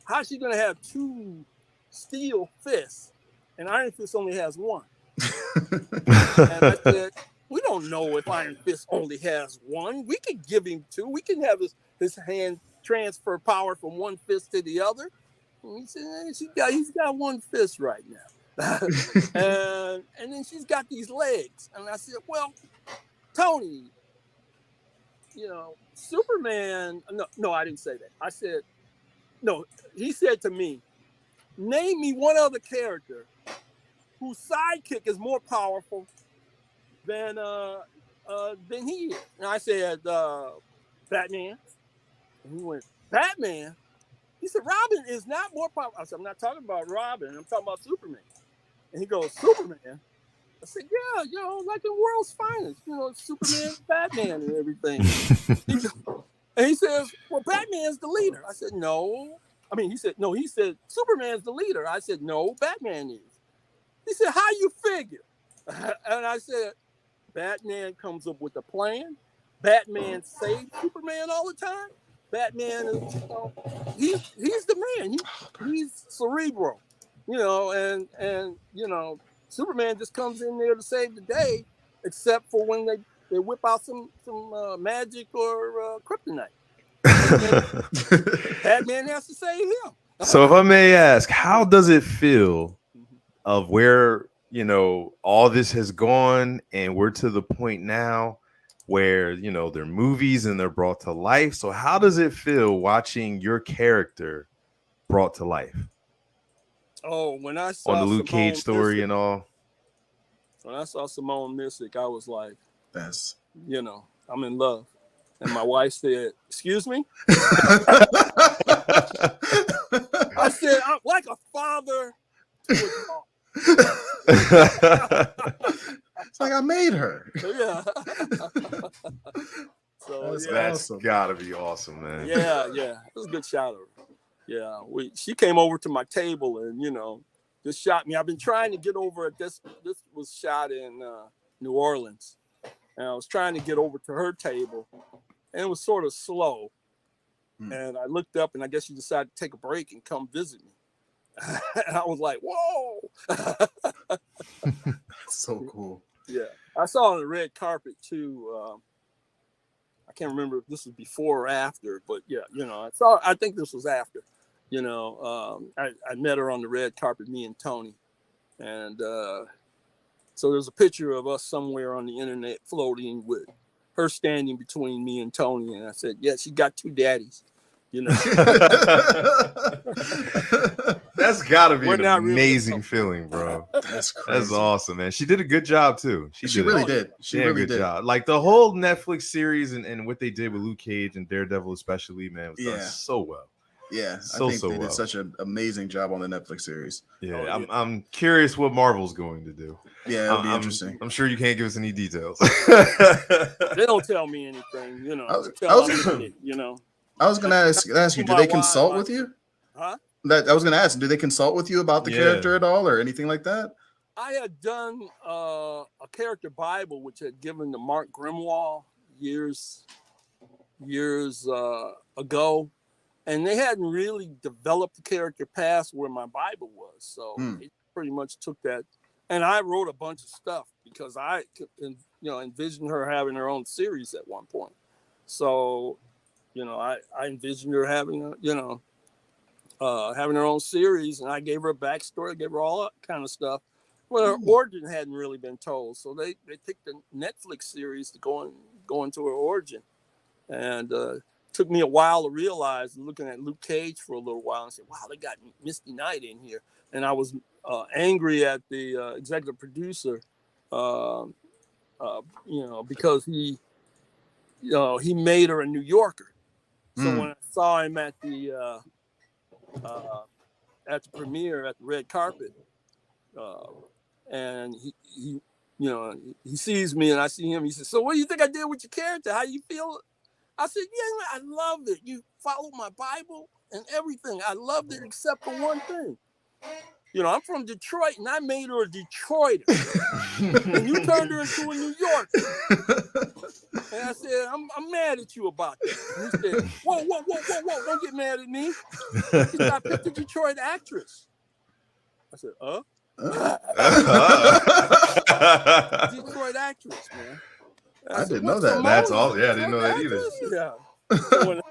how's she going to have 2 steel fists and Iron Fist only has 1? And I said, we don't know if Iron Fist only has 1. We could give him 2. We can have his hand transfer power from one fist to the other. And he said, he's got 1 fist right now. and then she's got these legs. And I said, well, Tony, Superman. No, I didn't say that. I said, no, he said to me, name me one other character whose sidekick is more powerful than he is. And I said, Batman. And he went, Batman? He said, Robin is not more powerful. I said, I'm not talking about Robin. I'm talking about Superman. And he goes, Superman? I said, yeah, like in World's Finest, Superman, Batman, and everything. And he says, well, Batman's the leader. I said, no. He said, Superman's the leader. I said, no, Batman is. He said, how you figure? And I said, Batman comes up with a plan. Batman saves Superman all the time. Batman is, you know, he's the man. He's cerebral, you know, and you know, Superman just comes in there to save the day, except for when they whip out some magic or kryptonite. Batman has to save him. So if I may ask, how does it feel of where, you know, all this has gone and we're to the point now where, you know, they're movies and they're brought to life? So how does it feel watching your character brought to life? Oh, when I saw on the Luke Cage story Missick, and all. When I saw Simone Missick, I was like, that's, you know, I'm in love. And my wife said, "Excuse me?" I said, "I'm like a father to a dog." It's like I made her. Yeah. So that's gotta be awesome, man. Yeah. It was a good shot of her. Yeah, she came over to my table and, you know, just shot me. I've been trying to get over it. This was shot in New Orleans. And I was trying to get over to her table. And it was sort of slow. And I looked up and I guess she decided to take a break and come visit me. And I was like, whoa. So cool. Yeah. I saw on the red carpet too. I can't remember if this was before or after, but yeah, you know, I think this was after. You know, I met her on the red carpet, me and Tony. And so there's a picture of us somewhere on the internet floating with her standing between me and Tony. And I said, yeah, she got two daddies, you know. That's gotta be an amazing feeling, bro. That's crazy. That's awesome, man. She did a good job too. She really did. She really did. Job. Like the whole Netflix series and what they did with Luke Cage and Daredevil, especially, man, was done so well. Yeah, I think they did such an amazing job on the Netflix series. Yeah, I'm curious what Marvel's going to do. Yeah, it'll be interesting. I'm sure you can't give us any details. They don't tell me anything, you know. I was gonna ask you, do they consult with you? Huh? I was gonna ask, do they consult with you about the character at all or anything like that? I had done a character Bible, which had given to Mark Grimwald years ago. And they hadn't really developed the character past where my Bible was. So it pretty much took that. And I wrote a bunch of stuff because I envisioned her having her own series at one point. So, you know, I envisioned her having her own series, and I gave her a backstory, I gave her all that kind of stuff. Well, her origin hadn't really been told. So they picked the Netflix series to go into her origin. And took me a while to realize, looking at Luke Cage for a little while, and said, wow, they got Misty Knight in here. And I was angry at the executive producer, because he made her a New Yorker. So when I saw him at the premiere at the red carpet, and he sees me and I see him, he says, so what do you think I did with your character? How you feel? I said, yeah, I loved it. You followed my Bible and everything. I loved it except for one thing. You know, I'm from Detroit and I made her a Detroiter. And you turned her into a New Yorker. And I said, I'm mad at you about that. And he said, whoa, don't get mad at me. He said, I picked a Detroit actress. I said, Detroit actress, man. I didn't know that. That's all. Yeah, I didn't know that either. Yeah. So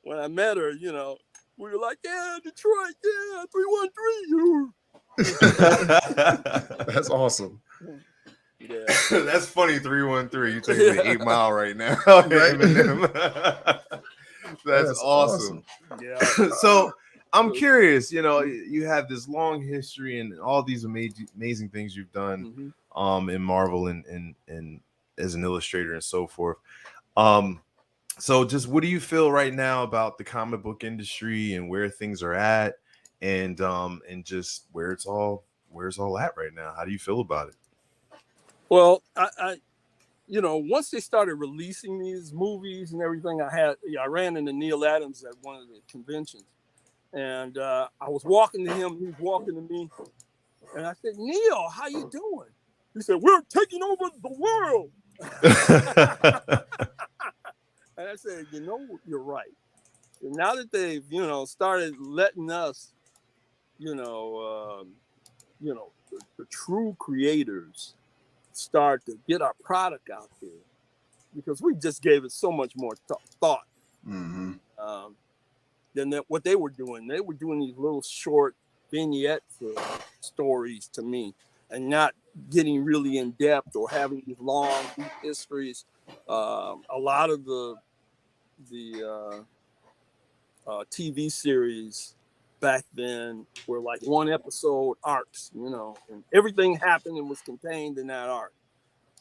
when I met her, you know, we were like, yeah, Detroit, yeah, 313. That's awesome. Yeah. That's funny, 313. You taking the 8 Mile right now. Right? That's awesome. Yeah. So I'm curious, you know, you have this long history and all these amazing things you've done in Marvel and as an illustrator and so forth. So just what do you feel right now about the comic book industry and where things are at and just where it's all at right now? How do you feel about it? Well, I once they started releasing these movies and everything, I ran into Neil Adams at one of the conventions, and I was walking to him, he was walking to me, and I said, Neil, how you doing? He said, we're taking over the world. And I said, you know, you're right. now that they've, you know, started letting us, you know, the true creators start to get our product out there, because we just gave it so much more thought Mm-hmm. Than what they were doing. They were doing these little short vignettes of stories to me, and not getting really in depth or having these long deep histories. A lot of the TV series back then were like one episode arcs, you know, and everything happened and was contained in that arc.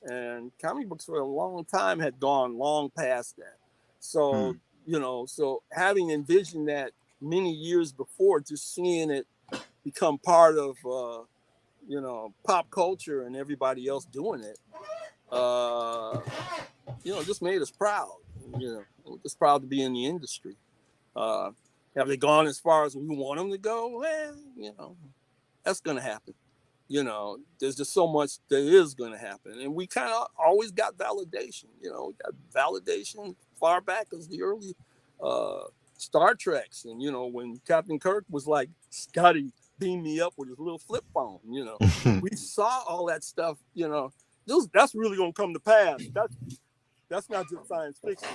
And comic books for a long time had gone long past that. So, you know, so having envisioned that many years before, just seeing it become part of, you know, pop culture and everybody else doing it, you know, just made us proud. You know, we're just proud to be in the industry. Have they gone as far as we want them to go? Well, you know, that's going to happen. You know, there's just so much that is going to happen. And we kind of always got validation. You know, we got validation far back as the early Star Treks. And, you know, when Captain Kirk was like, Scotty, beam me up with his little flip phone, you know, we saw all that stuff, you know, that's really going to come to pass. That's not just science fiction.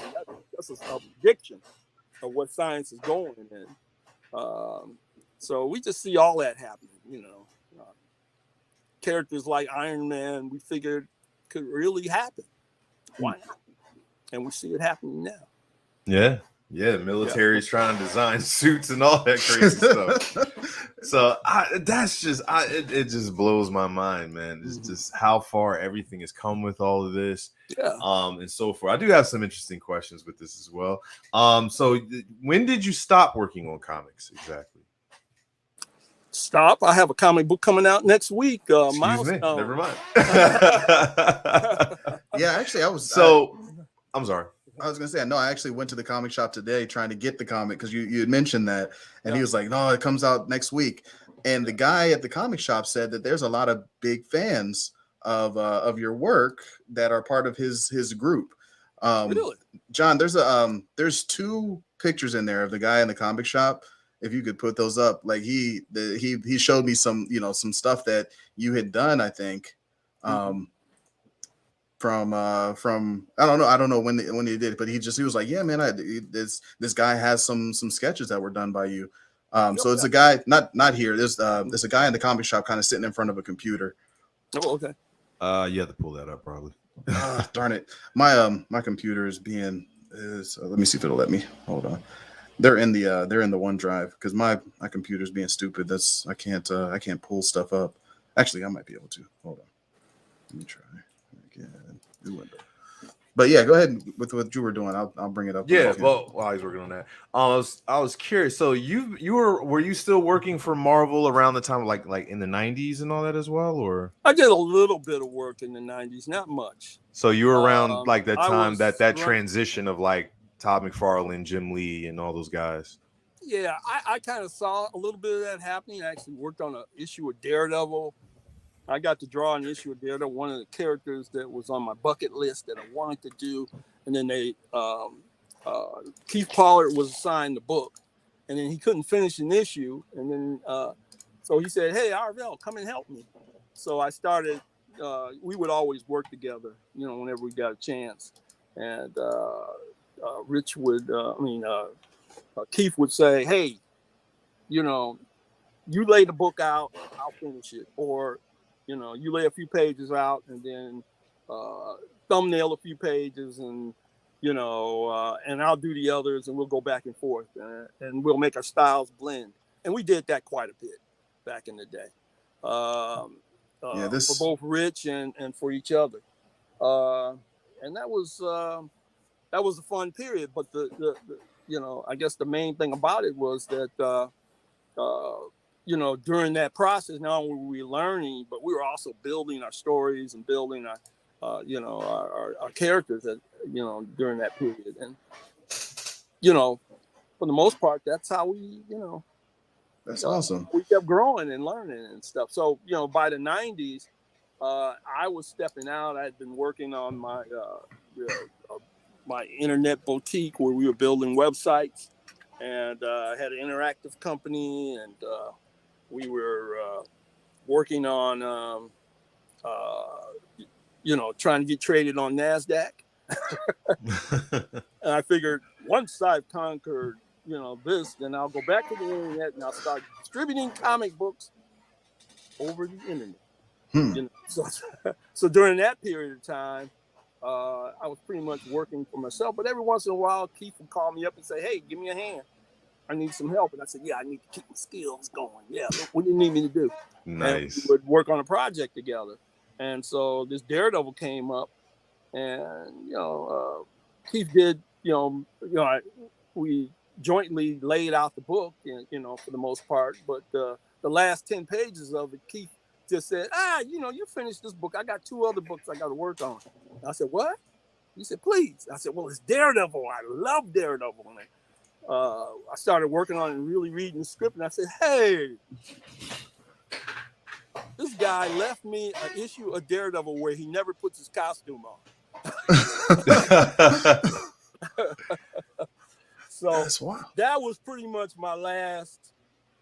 That's a prediction of what science is going in. So we just see all that happening, you know. Characters like Iron Man, we figured could really happen. Why not? And we see it happening now. Yeah. Yeah, military's trying to design suits and all that crazy stuff. So it just blows my mind, man. It's just how far everything has come with all of this. Yeah. And so forth. I do have some interesting questions with this as well. So when did you stop working on comics exactly? Stop. I have a comic book coming out next week. Milestone. Me. Never mind. Yeah, actually, I'm sorry. I was gonna say, no, I actually went to the comic shop today trying to get the comic because you had mentioned that, and he was like, "No, it comes out next week." And the guy at the comic shop said that there's a lot of big fans of your work that are part of his group. Really? John, there's two pictures in there of the guy in the comic shop. If you could put those up, like he showed me some, you know, some stuff that you had done, I think. From I don't know when he did it, but he was like, yeah, man, this guy has some sketches that were done by you. So it's a guy not here. There's a guy in the comic shop kind of sitting in front of a computer. Oh, okay. You have to pull that up probably. Darn it. My computer is let me see if it'll let me. Hold on. They're in the OneDrive because my computer's being stupid. I can't pull stuff up. Actually, I might be able to. Hold on. Let me try. New window. But yeah, go ahead with what you were doing. I'll bring it up. Yeah, well, while he's working on that, I was curious. So were you still working for Marvel around the time like in the 90s and all that as well, or? I did a little bit of work in the 90s, not much. So you were around like that time that transition of like Todd McFarlane, Jim Lee, and all those guys. Yeah, I kind of saw a little bit of that happening. I actually worked on an issue of Daredevil. I got to draw an issue of Daredevil, one of the characters that was on my bucket list that I wanted to do. And then Keith Pollard was assigned the book, and then he couldn't finish an issue. And then, so he said, "Hey, Arvell, come and help me." So I started, we would always work together, you know, whenever we got a chance. And Rich would, Keith would say, "Hey, you know, you lay the book out, I'll finish it." Or, you know, you lay a few pages out and then thumbnail a few pages, and, you know, and I'll do the others, and we'll go back and forth, and we'll make our styles blend. And we did that quite a bit back in the day, for both Rich and for each other. And that was a fun period. But the you know, I guess the main thing about it was that, you know, during that process, not only were we learning, but we were also building our stories and building our, you know, our characters that, you know, during that period. And, you know, for the most part, that's how we, you know, that's awesome. We kept growing and learning and stuff. So, you know, by the 90s, I was stepping out. I had been working on my internet boutique where we were building websites. and I had an interactive company, and we were working on, trying to get traded on NASDAQ. And I figured once I've conquered, this, then I'll go back to the internet and I'll start distributing comic books over the internet. So during that period of time, I was pretty much working for myself. But every once in a while, Keith would call me up and say, "Hey, give me a hand. I need some help." And I said, "Yeah, I need to keep my skills going. Yeah, what do you need me to do?" Nice. And we would work on a project together. And so this Daredevil came up, and Keith did. We jointly laid out the book, for the most part. But the last 10 pages of it, Keith just said, you finished this book. I got 2 other books I got to work on. I said, "What?" He said, "Please." I said, "Well, it's Daredevil. I love Daredevil." And I started working on it and really reading the script. And I said, "Hey, this guy left me an issue of Daredevil where he never puts his costume on." So that was pretty much my last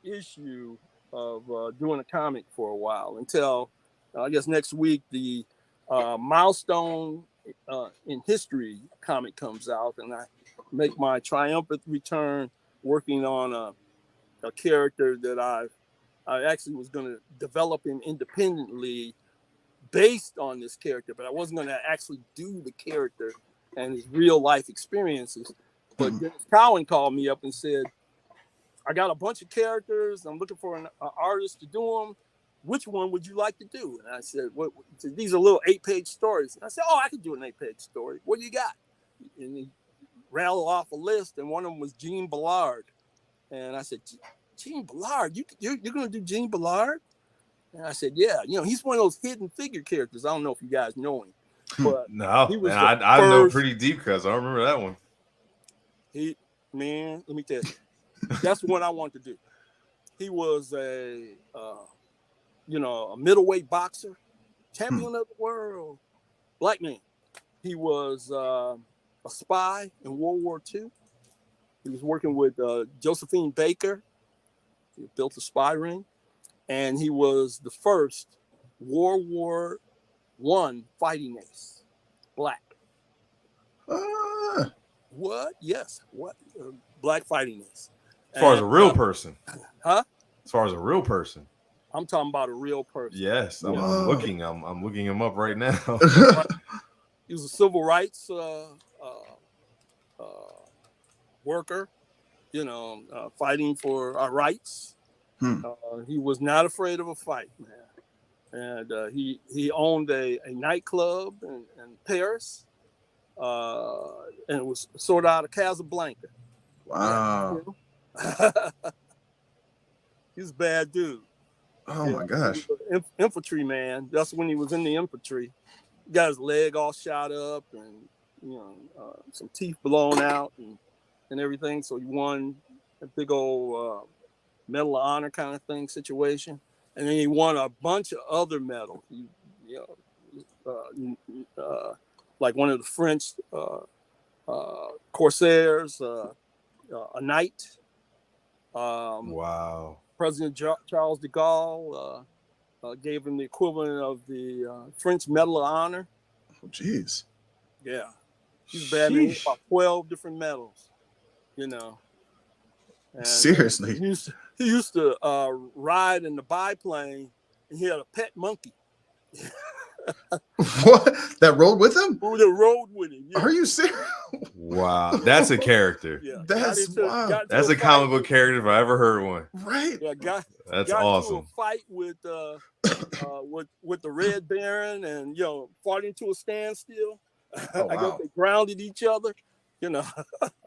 issue of doing a comic for a while, until I guess next week the Milestone in History comic comes out, and I make my triumphant return working on a character that I actually was going to develop him independently based on this character, but I wasn't going to actually do the character and his real life experiences. But Dennis Cowan called me up and said, "I got a bunch of characters. I'm looking for an artist to do them. Which one would you like to do?" And I said, "What?" He said, "These are little 8-page stories." And I said, "Oh, I could do an 8-page story. What do you got?" And he rattled off a list, and one of them was Gene Ballard. And I said, "Gene Ballard? You're going to do Gene Ballard?" And I said, "Yeah. He's one of those hidden figure characters. I don't know if you guys know him, but no, he was man, I know pretty deep because I remember that one. Let me tell you, that's the one I want to do. He was a middleweight boxer, champion of the world, black man. He was a spy in World War II. He was working with Josephine Baker. He built a spy ring, and he was the first World War I fighting ace, black. What? Yes. What? Black fighting ace. As far as a real person. Huh? As far as a real person. I'm talking about a real person. Yes, I'm looking. I'm looking him up right now. He was a civil rights worker, fighting for our rights. He was not afraid of a fight, man. And he owned a nightclub in Paris. And it was sort of out of Casablanca. Wow. He's a bad dude. Oh my gosh. Infantry man. That's when he was in the infantry. He got his leg all shot up and some teeth blown out and everything. So he won a big old Medal of Honor kind of thing situation. And then he won a bunch of other medals. Like one of the French Corsairs, a knight. Wow. President Charles de Gaulle gave him the equivalent of the French Medal of Honor. Oh, jeez. Yeah. He's bad man. About 12 different medals, And, seriously? He used to ride in the biplane, and he had a pet monkey. What? That rode with him? Who that rode with him? Yeah. Are you serious? Wow, that's a character. Yeah. That's wow. That's a comic book character if I ever heard one. Right. Yeah, that's got awesome. Into a fight with the Red Baron, and fought into a standstill. Oh, wow. I guess they grounded each other. What?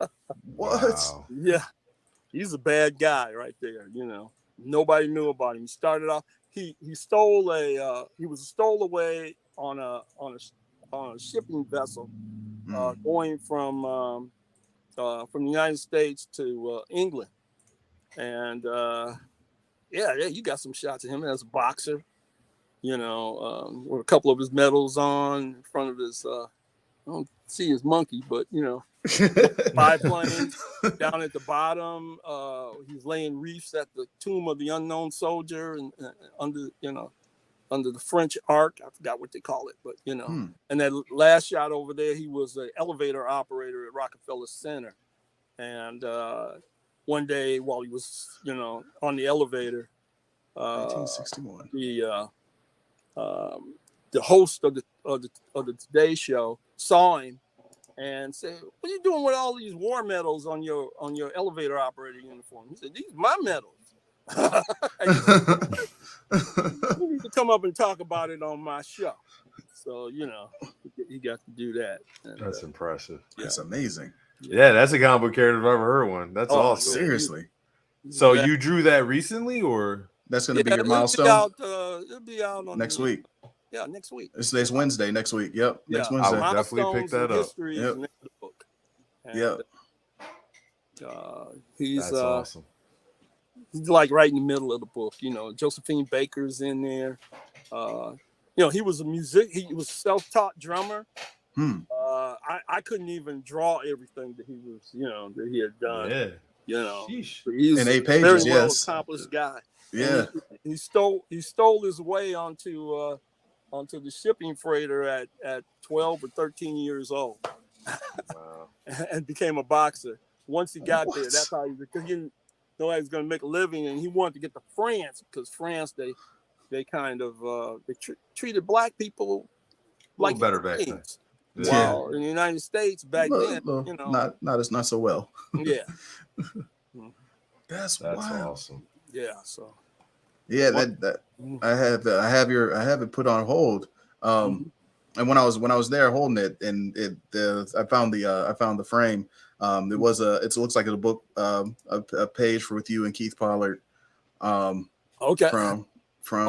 Wow. Yeah, he's a bad guy right there. Nobody knew about him. He started off. He stole he was stowed away on a shipping vessel going from the United States to England, and you got some shots of him as a boxer, with a couple of his medals on in front of his I don't see his monkey, but you know, biplanes down at the bottom. He's laying reefs at the tomb of the unknown soldier, and under the French Arc. I forgot what they call it, but you know. And that last shot over there, he was an elevator operator at Rockefeller Center. And one day, while he was, you know, on the elevator, 1961. The host of the Today Show saw him and said, "What are you doing with all these war medals on your elevator operator uniform?" He said, "These are my medals." You need to come up and talk about it on my show. So you know, he got to do that. And, that's impressive. That's amazing. Yeah, that's a comic book character if I've ever heard one. That's awesome. Seriously. So you drew that recently, or that's going to be your milestone? It'll be out on next week. Yeah, next week. It's Wednesday next week. Yep. Yeah, next Wednesday. I would definitely pick that up. Yep. The book. And, yep. That's awesome. He's like right in the middle of the book. You know, Josephine Baker's in there. You know, he was he was self-taught drummer. I couldn't even draw everything that he was, you know, that he had done. Yeah. You know, he's in 8 pages. Very well Yes. accomplished guy. Yeah. He stole his way onto the shipping freighter at 12 or 13 years old. Wow. And became a boxer. Once he got there, that's how because he didn't know how he was going to make a living, and he wanted to get to France because France they kind of treated black people like better back then. Wow, in the United States back then, you know, not so well. Yeah. That's wild. Awesome. Yeah. So. Yeah, that I have it put on hold. And when I was there holding it, and I found the frame. It looks like a book, a page with you and Keith Pollard. Okay. From.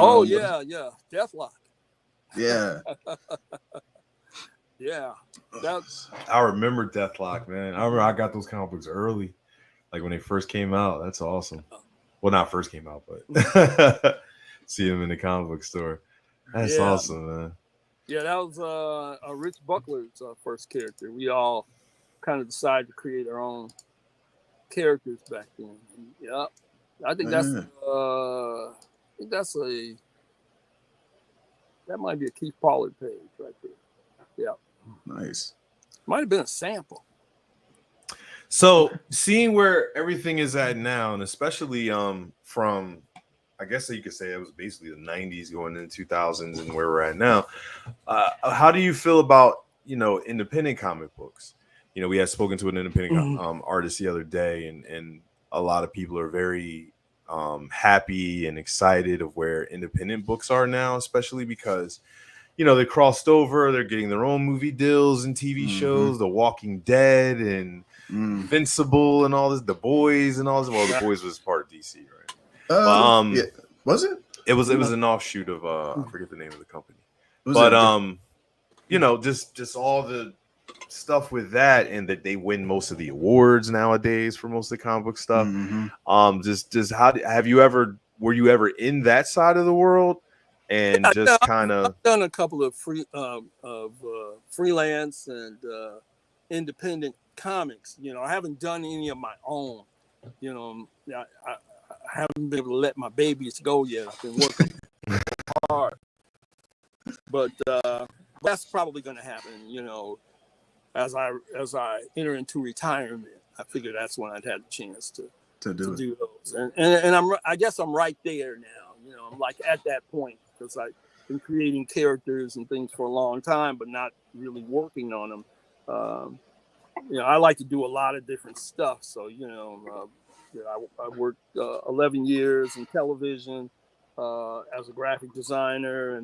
Oh yeah, Deathlock. Yeah. Yeah. I remember Deathlock, man. I remember I got those comic books early, like when they first came out. That's awesome. Well, not first came out, but see them in the comic book store. That's awesome, man. Yeah, that was Rich Buckler's first character. We all kind of decided to create our own characters back then. Yeah, I think that might be a Keith Pollard page right there. Yeah. Nice. Might have been a sample. So seeing where everything is at now, and especially from, I guess you could say it was basically the 90s going into 2000s and where we're at now, how do you feel about, you know, independent comic books? You know, we had spoken to an independent artist the other day, and a lot of people are very happy and excited of where independent books are now, especially because, you know, they crossed over, they're getting their own movie deals and TV shows, The Walking Dead and Invincible and all this, The Boys and all this. Well, The Boys was part of DC, right? Yeah. Was it? It was an offshoot of I forget the name of the company. You know, just all the stuff with that, and that they win most of the awards nowadays for most of the comic book stuff. Just how were you ever in that side of the world? And just kind of done a couple of freelance and independent comics. You know, I haven't done any of my own. You know, I haven't been able to let my babies go yet. I've been working hard, but that's probably going to happen. You know, as I enter into retirement, I figure that's when I'd have the chance to do those. And I guess I'm right there now. You know, I'm like at that point, because I've been creating characters and things for a long time, but not really working on them. You know, I like to do a lot of different stuff. So, you know, I worked 11 years in television as a graphic designer,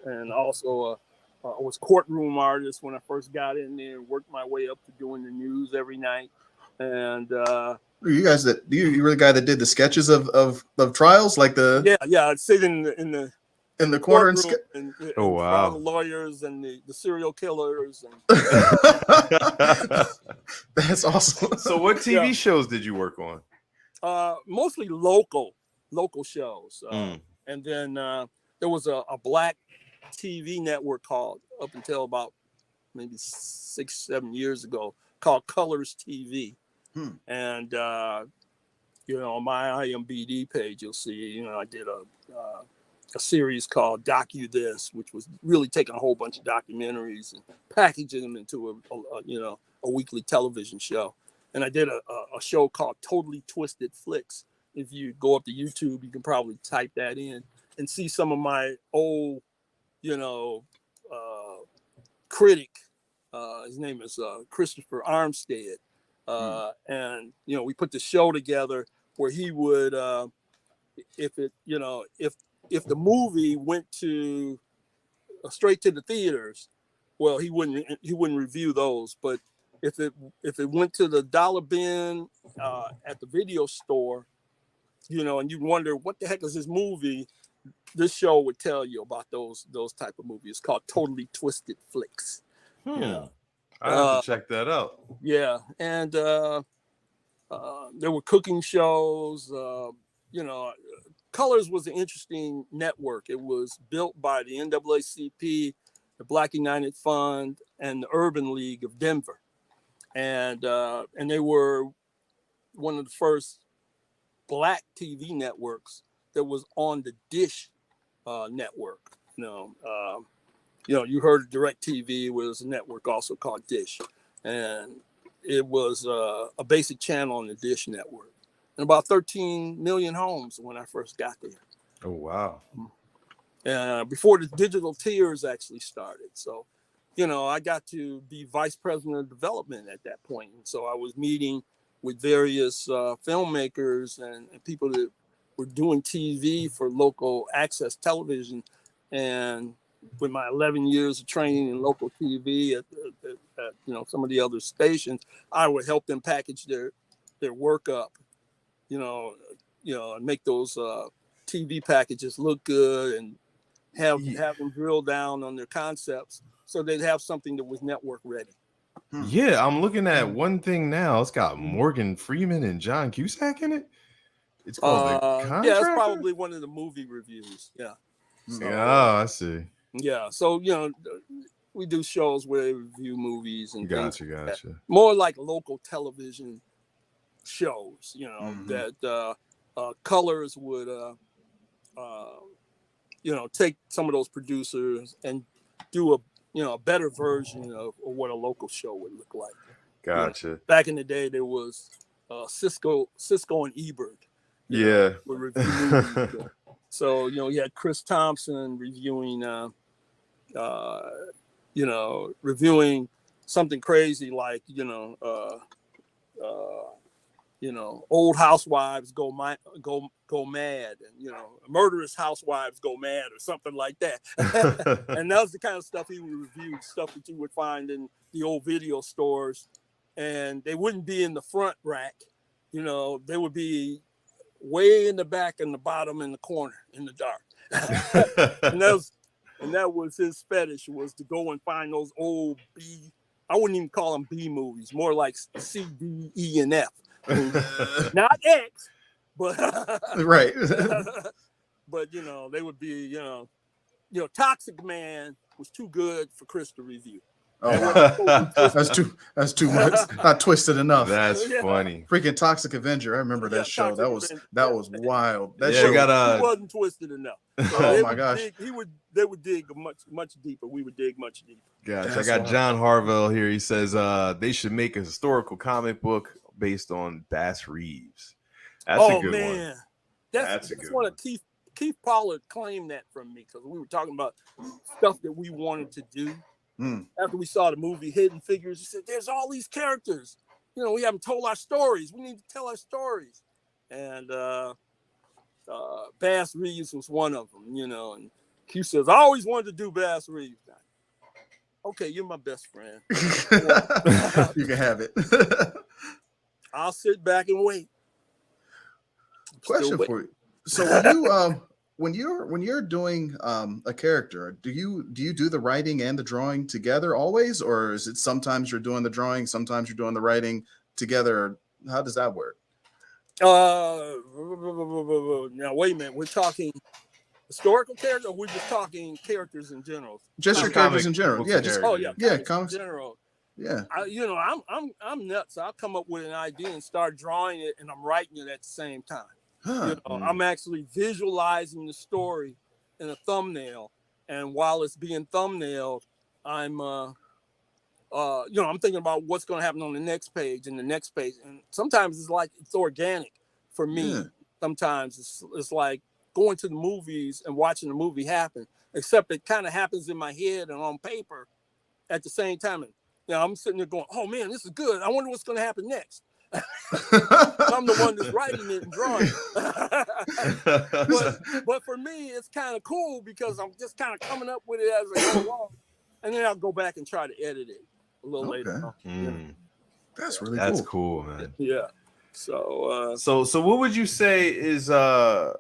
and also I was courtroom artist when I first got in there and worked my way up to doing the news every night. And you guys you were the guy that did the sketches of trials, like the I'd sit in the corner and oh wow, the lawyers and the serial killers. And that's awesome. So what TV shows did you work on? Mostly local shows. And then there was a black TV network called, up until about maybe 6-7 years ago, called Colors TV. And, you know, on my IMDb page, you'll see, you know, I did a series called Docu This, which was really taking a whole bunch of documentaries and packaging them into a weekly television show. And I did a show called Totally Twisted Flicks. If you go up to YouTube, you can probably type that in and see some of my old, you know, critic. His name is Christopher Armstead. And, you know, we put the show together where he would, if the movie went to straight to the theaters, well, he wouldn't review those. But if it went to the dollar bin at the video store, you know, and you wonder what the heck is this movie, this show would tell you about those type of movies. It's called Totally Twisted Flicks. You know? I have to check that out. Yeah, and there were cooking shows. You know, Colors was an interesting network. It was built by the NAACP, the Black United Fund, and the Urban League of Denver, and they were one of the first Black TV networks that was on the Dish network. You know, you heard of DirecTV was a network also called Dish, and it was a basic channel on the Dish network, and about 13 million homes when I first got there. Oh wow! Before the digital tiers actually started, so you know, I got to be vice president of development at that point, and so I was meeting with various filmmakers and people that were doing TV for local access television. And with my 11 years of training in local TV at you know, some of the other stations, I would help them package their work up, you know, and make those TV packages look good and have them drill down on their concepts so they'd have something that was network ready. Yeah, I'm looking at one thing now. It's got Morgan Freeman and John Cusack in it. It's called The Contractor? Yeah, it's probably one of the movie reviews. Yeah. So, I see. Yeah, so you know, we do shows where they review movies and Gotcha. things like more like local television shows. You know, that Colors would you know, take some of those producers and do a better version of what a local show would look like. Gotcha. You know, back in the day, there was Cisco and Ebert. Yeah. Would review movies. So, you know, you had Chris Thompson reviewing, you know, reviewing something crazy like, you know, old housewives go mad, and you know, murderous housewives go mad, or something like that. And that was the kind of stuff he would review, stuff that you would find in the old video stores, and they wouldn't be in the front rack. You know, they would be way in the back, in the bottom, in the corner, in the dark. and that was his fetish, was to go and find those old B. I wouldn't even call them B movies, more like C, D, E, and F. Not X, but right. But you know, they would be, you know, Toxic Man was too good for Chris to review. Oh, wow. That's too much. Not twisted enough. That's funny. Freaking Toxic Avenger. I remember that show. That was wild. That show he wasn't twisted enough. So oh my gosh. They would dig much deeper. We would dig much deeper. Gosh, I got John Harvell here. He says they should make a historical comic book based on Bass Reeves. That's a good one. That's one of Keith Pollard claimed that from me, because we were talking about stuff that we wanted to do. After we saw the movie Hidden Figures, he said, there's all these characters. You know, we haven't told our stories. We need to tell our stories. And Bass Reeves was one of them, you know. And Q says, I always wanted to do Bass Reeves. Okay, you're my best friend. You can have it. I'll sit back and wait. Question for you. So when you're doing a character, do you do the writing and the drawing together always, or is it sometimes you're doing the drawing, sometimes you're doing the writing together? How does that work? Now wait a minute. We're talking Historical character, or we're just talking characters in general? Just your characters in general. Yeah, just comics in general. Yeah. I'm nuts. I'll come up with an idea and start drawing it, and I'm writing it at the same time. I'm actually visualizing the story in a thumbnail, and while it's being thumbnailed, I'm I'm thinking about what's going to happen on the next page and the next page, and sometimes it's organic for me. Yeah. Sometimes it's like going to the movies and watching the movie happen, except it kind of happens in my head and on paper at the same time. And, I'm sitting there going, oh man, this is good. I wonder what's going to happen next. I'm the one that's writing it and drawing it. but for me, it's kind of cool because I'm just kind of coming up with it as I go along. And then I'll go back and try to edit it a little later. That's really That's cool, man. Yeah. So what would you say is well,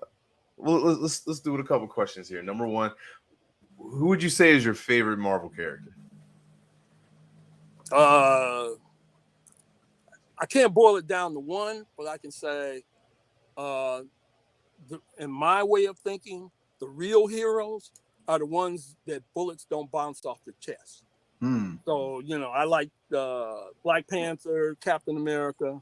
let's do it a couple questions here. Number one, who would you say is your favorite Marvel character? I can't boil it down to one, but I can say, in my way of thinking, the real heroes are the ones that bullets don't bounce off their chest. So, I like Black Panther, Captain America,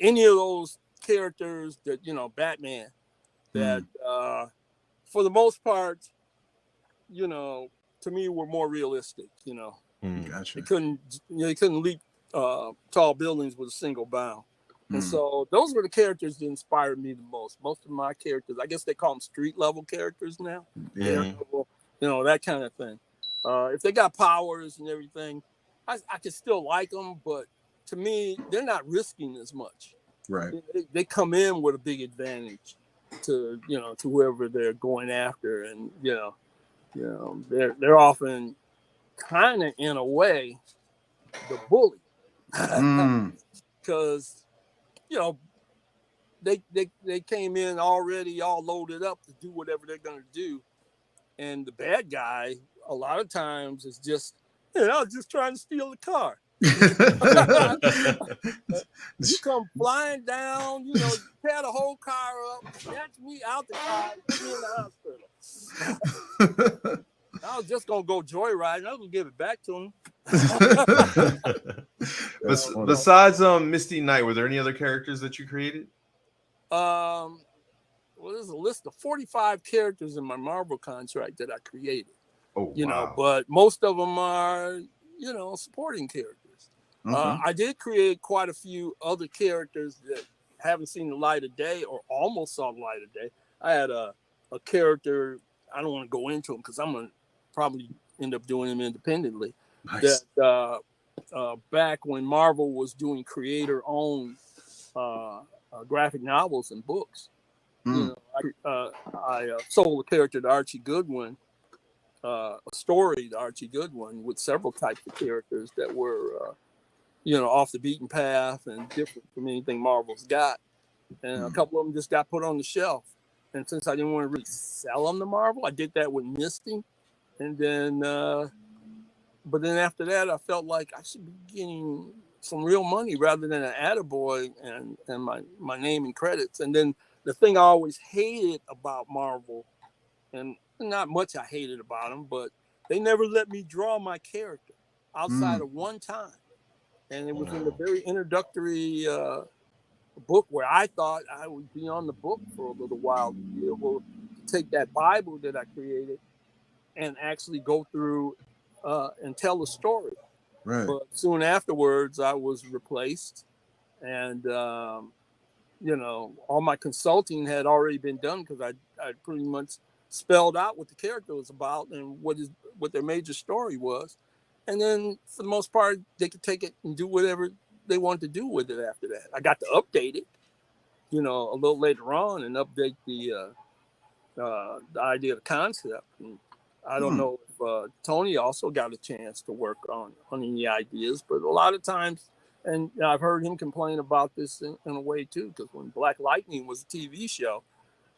any of those characters that, Batman, that for the most part, to me were more realistic, Gotcha. They couldn't leap tall buildings with a single bound. And so those were the characters that inspired me the most. Most of my characters, I guess they call them street level characters now. Yeah. That kind of thing. If they got powers and everything, I can still like them, but to me, they're not risking as much. Right. They come in with a big advantage to whoever they're going after, and they're often kind of in a way the bully because they came in already all loaded up to do whatever they're going to do, and the bad guy a lot of times is just just trying to steal the car. You come flying down, tear the whole car up, snatch me out the car, put me in the hospital. I was just gonna go joyriding. I was gonna give it back to him. Besides Misty Knight, were there any other characters that you created? Well, there's a list of 45 characters in my Marvel contract that I created. Oh, wow. But most of them are, supporting characters. I did create quite a few other characters that haven't seen the light of day or almost saw the light of day. I had a character, I don't want to go into him because I'm going to probably end up doing him independently. Nice. That back when Marvel was doing creator-owned graphic novels and books, I sold a character to Archie Goodwin, a story to Archie Goodwin with several types of characters that were, off the beaten path and different from anything Marvel's got. And a couple of them just got put on the shelf. And since I didn't want to really sell them to Marvel, I did that with Misty. And then, but then after that, I felt like I should be getting some real money rather than an attaboy and my name and credits. And then the thing I always hated about Marvel, and not much I hated about them, but they never let me draw my character outside of one time. And it was in the very introductory book where I thought I would be on the book for a little while to be able to take that Bible that I created and actually go through and tell a story. Right. But soon afterwards, I was replaced, and all my consulting had already been done because I pretty much spelled out what the character was about and what their major story was. And then for the most part, they could take it and do whatever they wanted to do with it after that. I got to update it, a little later on and update the idea of the concept. And I don't know if Tony also got a chance to work on any ideas, but a lot of times, and I've heard him complain about this in a way too, because when Black Lightning was a TV show,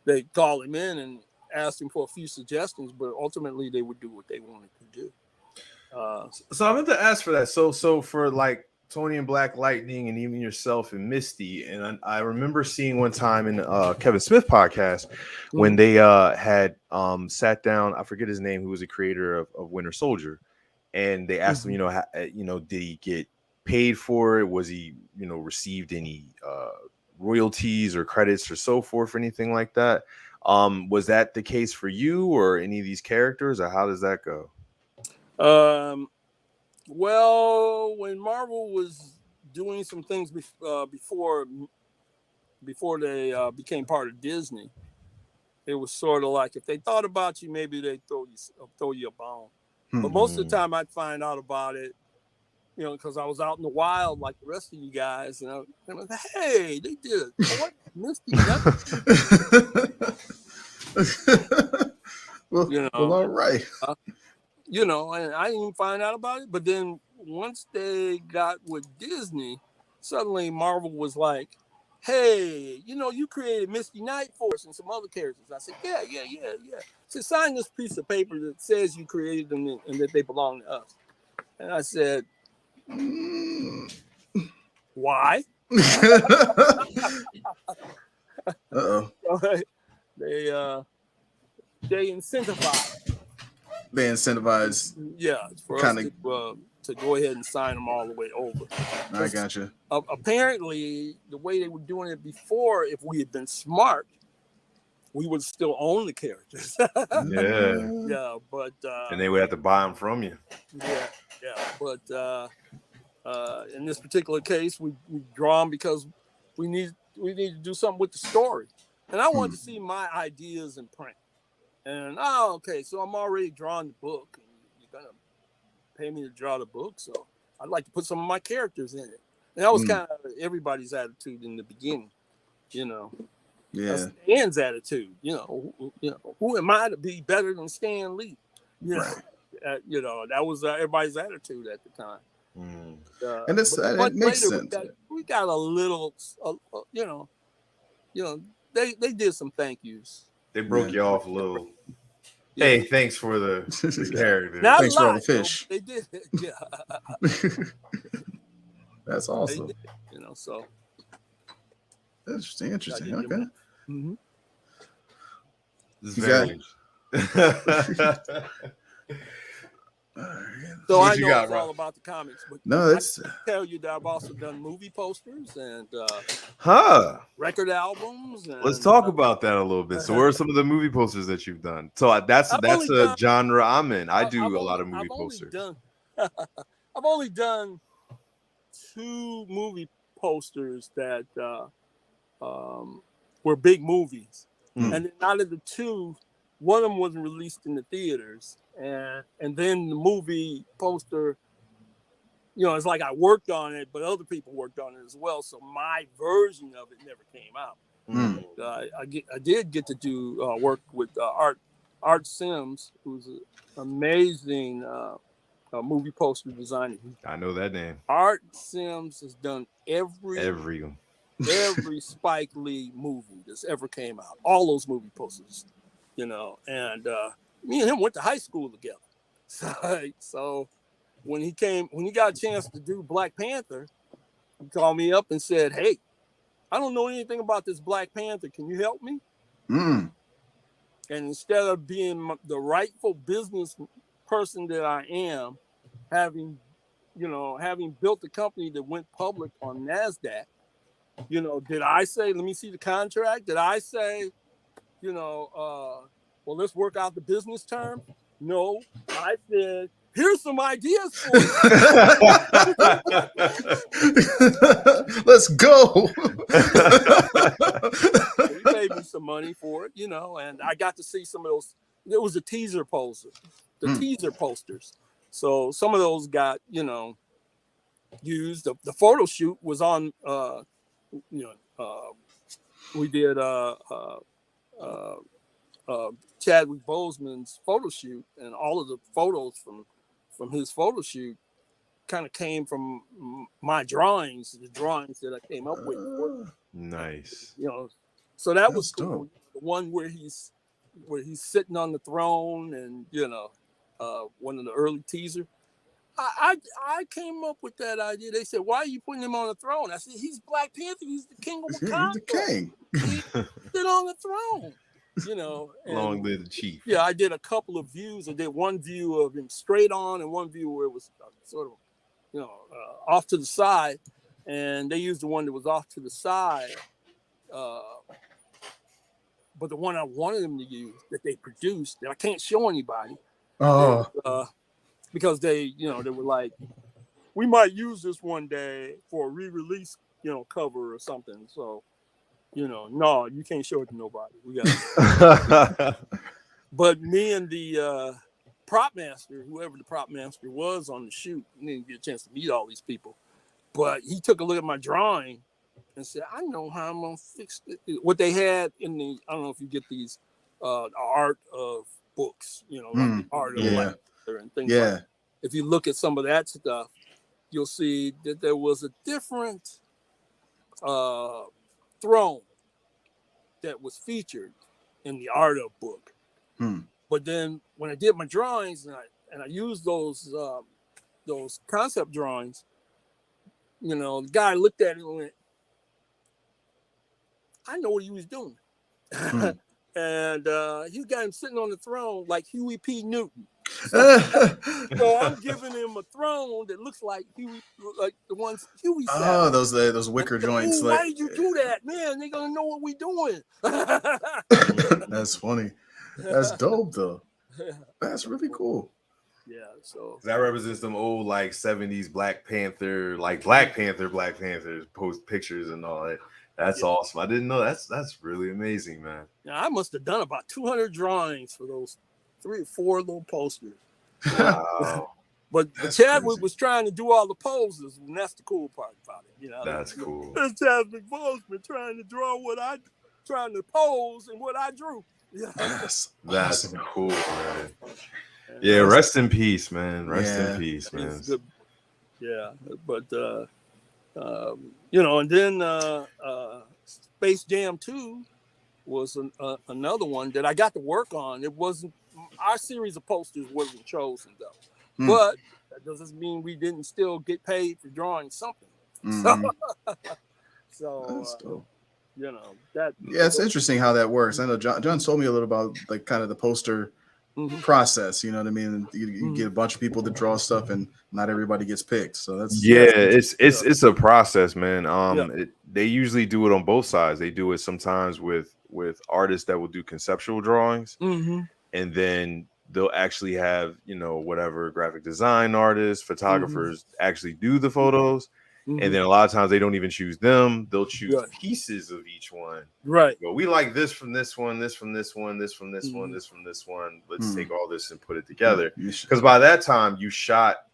they called him in and asked him for a few suggestions, but ultimately they would do what they wanted to do. So I meant to ask for that. So for like Tony and Black Lightning, and even yourself and Misty. And I remember seeing one time in Kevin Smith podcast when they had sat down. I forget his name, who was the creator of Winter Soldier, and they asked him, did he get paid for it? Was he, received any royalties or credits or so forth, or anything like that? Was that the case for you or any of these characters, or how does that go? Well, when Marvel was doing some things before they became part of Disney, it was sort of like if they thought about you, maybe they'd throw you a bone. But most of the time, I'd find out about it, because I was out in the wild like the rest of you guys, and I'm like, hey, they did it. What, Misty? Well, all right. And I didn't even find out about it. But then once they got with Disney, suddenly Marvel was like, hey, you created Misty Knight for us and some other characters. I said, yeah. So sign this piece of paper that says you created them and that they belong to us. And I said, why? Uh-oh. They incentivize. They incentivize. Yeah, for us to go ahead and sign them all the way over. I gotcha. Apparently, the way they were doing it before, if we had been smart, we would still own the characters. Yeah, but and they would have to buy them from you. Yeah, but in this particular case, we draw them because we need to do something with the story, and I wanted to see my ideas in print. And okay, so I'm already drawing the book, and you're gonna pay me to draw the book, so I'd like to put some of my characters in it. And that was kind of everybody's attitude in the beginning, Yeah. That's Stan's attitude, who am I to be better than Stan Lee? Right. That was everybody's attitude at the time. And it makes sense. We got a little, they did some thank yous. They broke you off a little. Yeah. Hey, thanks for the character. Thanks for all the fish. They did, yeah. That's awesome. Did, so. Interesting. Okay. Mm-hmm. This is very So I know it's all about the comics, but no, it's I can tell you that I've also done movie posters and record albums. And, let's talk about that a little bit. So, where are some of the movie posters that you've done? So that's a genre I'm in. I do a lot of movie posters. I've only done 2 movie posters that were big movies, and then out of the 2, one of them wasn't released in the theaters. And then the movie poster, it's like I worked on it, but other people worked on it as well. So my version of it never came out. I did get to do work with Art Sims, who's an amazing movie poster designer. I know that name. Art Sims has done every Spike Lee movie that's ever came out. All those movie posters, and me and him went to high school together. So when he got a chance to do Black Panther, he called me up and said, hey, I don't know anything about this Black Panther. Can you help me? And instead of being the rightful business person that I am, having built a company that went public on NASDAQ, did I say, let me see the contract? Did I say, well, let's work out the business term? No, I said, here's some ideas for you. Let's go. He paid me some money for it, and I got to see some of those. There was a teaser poster, teaser posters. So some of those got, used. The photo shoot was on, we did Chadwick Boseman's photo shoot, and all of the photos from his photo shoot kind of came from my drawings, the drawings that I came up with. Nice. So that was cool. The one where he's sitting on the throne, and one of the early teaser. I came up with that idea. They said, "Why are you putting him on the throne?" I said, "He's Black Panther. He's the king of Wakanda. He's the king. He's sit on the throne." You know, Long live the chief. Yeah, I did a couple of views. I did one view of him straight on, and one view where it was sort of, off to the side. And they used the one that was off to the side. But the one I wanted them to use that they produced that I can't show anybody. Because they were like, we might use this one day for a re-release, cover or something. So, no, you can't show it to nobody. We got But me and the prop master, whoever the prop master was on the shoot, I didn't get a chance to meet all these people. But he took a look at my drawing and said, I know how I'm going to fix it. What they had in the, I don't know if you get these art of books, like the art of and things like that. If you look at some of that stuff, you'll see that there was a different throne that was featured in the art of book. But then when I did my drawings and I used those concept drawings, the guy looked at it and went, I know what he was doing. And he got him sitting on the throne like Huey P. Newton. So I'm giving him a throne that looks like Huey, like the ones Huey sat. Oh, those wicker joints. Why did you do that, man? They're gonna know what we're doing. That's funny. That's dope, though. That's really cool. Yeah, so that represents some old like 70s Black Panthers post pictures and all that. That's awesome. I didn't know. That's really amazing, man. Yeah, I must have done about 200 drawings for those 3 or 4 little posters. Wow. But Chadwick was trying to do all the poses, and that's the cool part about it. That's cool. That's Chadwick Boseman trying to draw trying to pose and what I drew. Yeah. That's cool, man. Yeah, rest in peace, man. Rest in peace, man. Good. Yeah, but and then Space Jam 2 was another one that I got to work on. It wasn't our series of posters wasn't chosen though, but that doesn't mean we didn't still get paid for drawing something. So that's dope. That. Yeah, it's interesting how that works. I know John told me a little about like kind of the poster process. You know what I mean? You get a bunch of people to draw stuff, and not everybody gets picked. So that's it's a process, man. They usually do it on both sides. They do it sometimes with artists that will do conceptual drawings, and then they'll actually have whatever graphic design artists, photographers actually do the photos. And then a lot of times they don't even choose them. They'll choose pieces of each one. Right. Well, we like this from this one, this from this one, this from this one, this from this one. Let's take all this and put it together. Because by that time you shot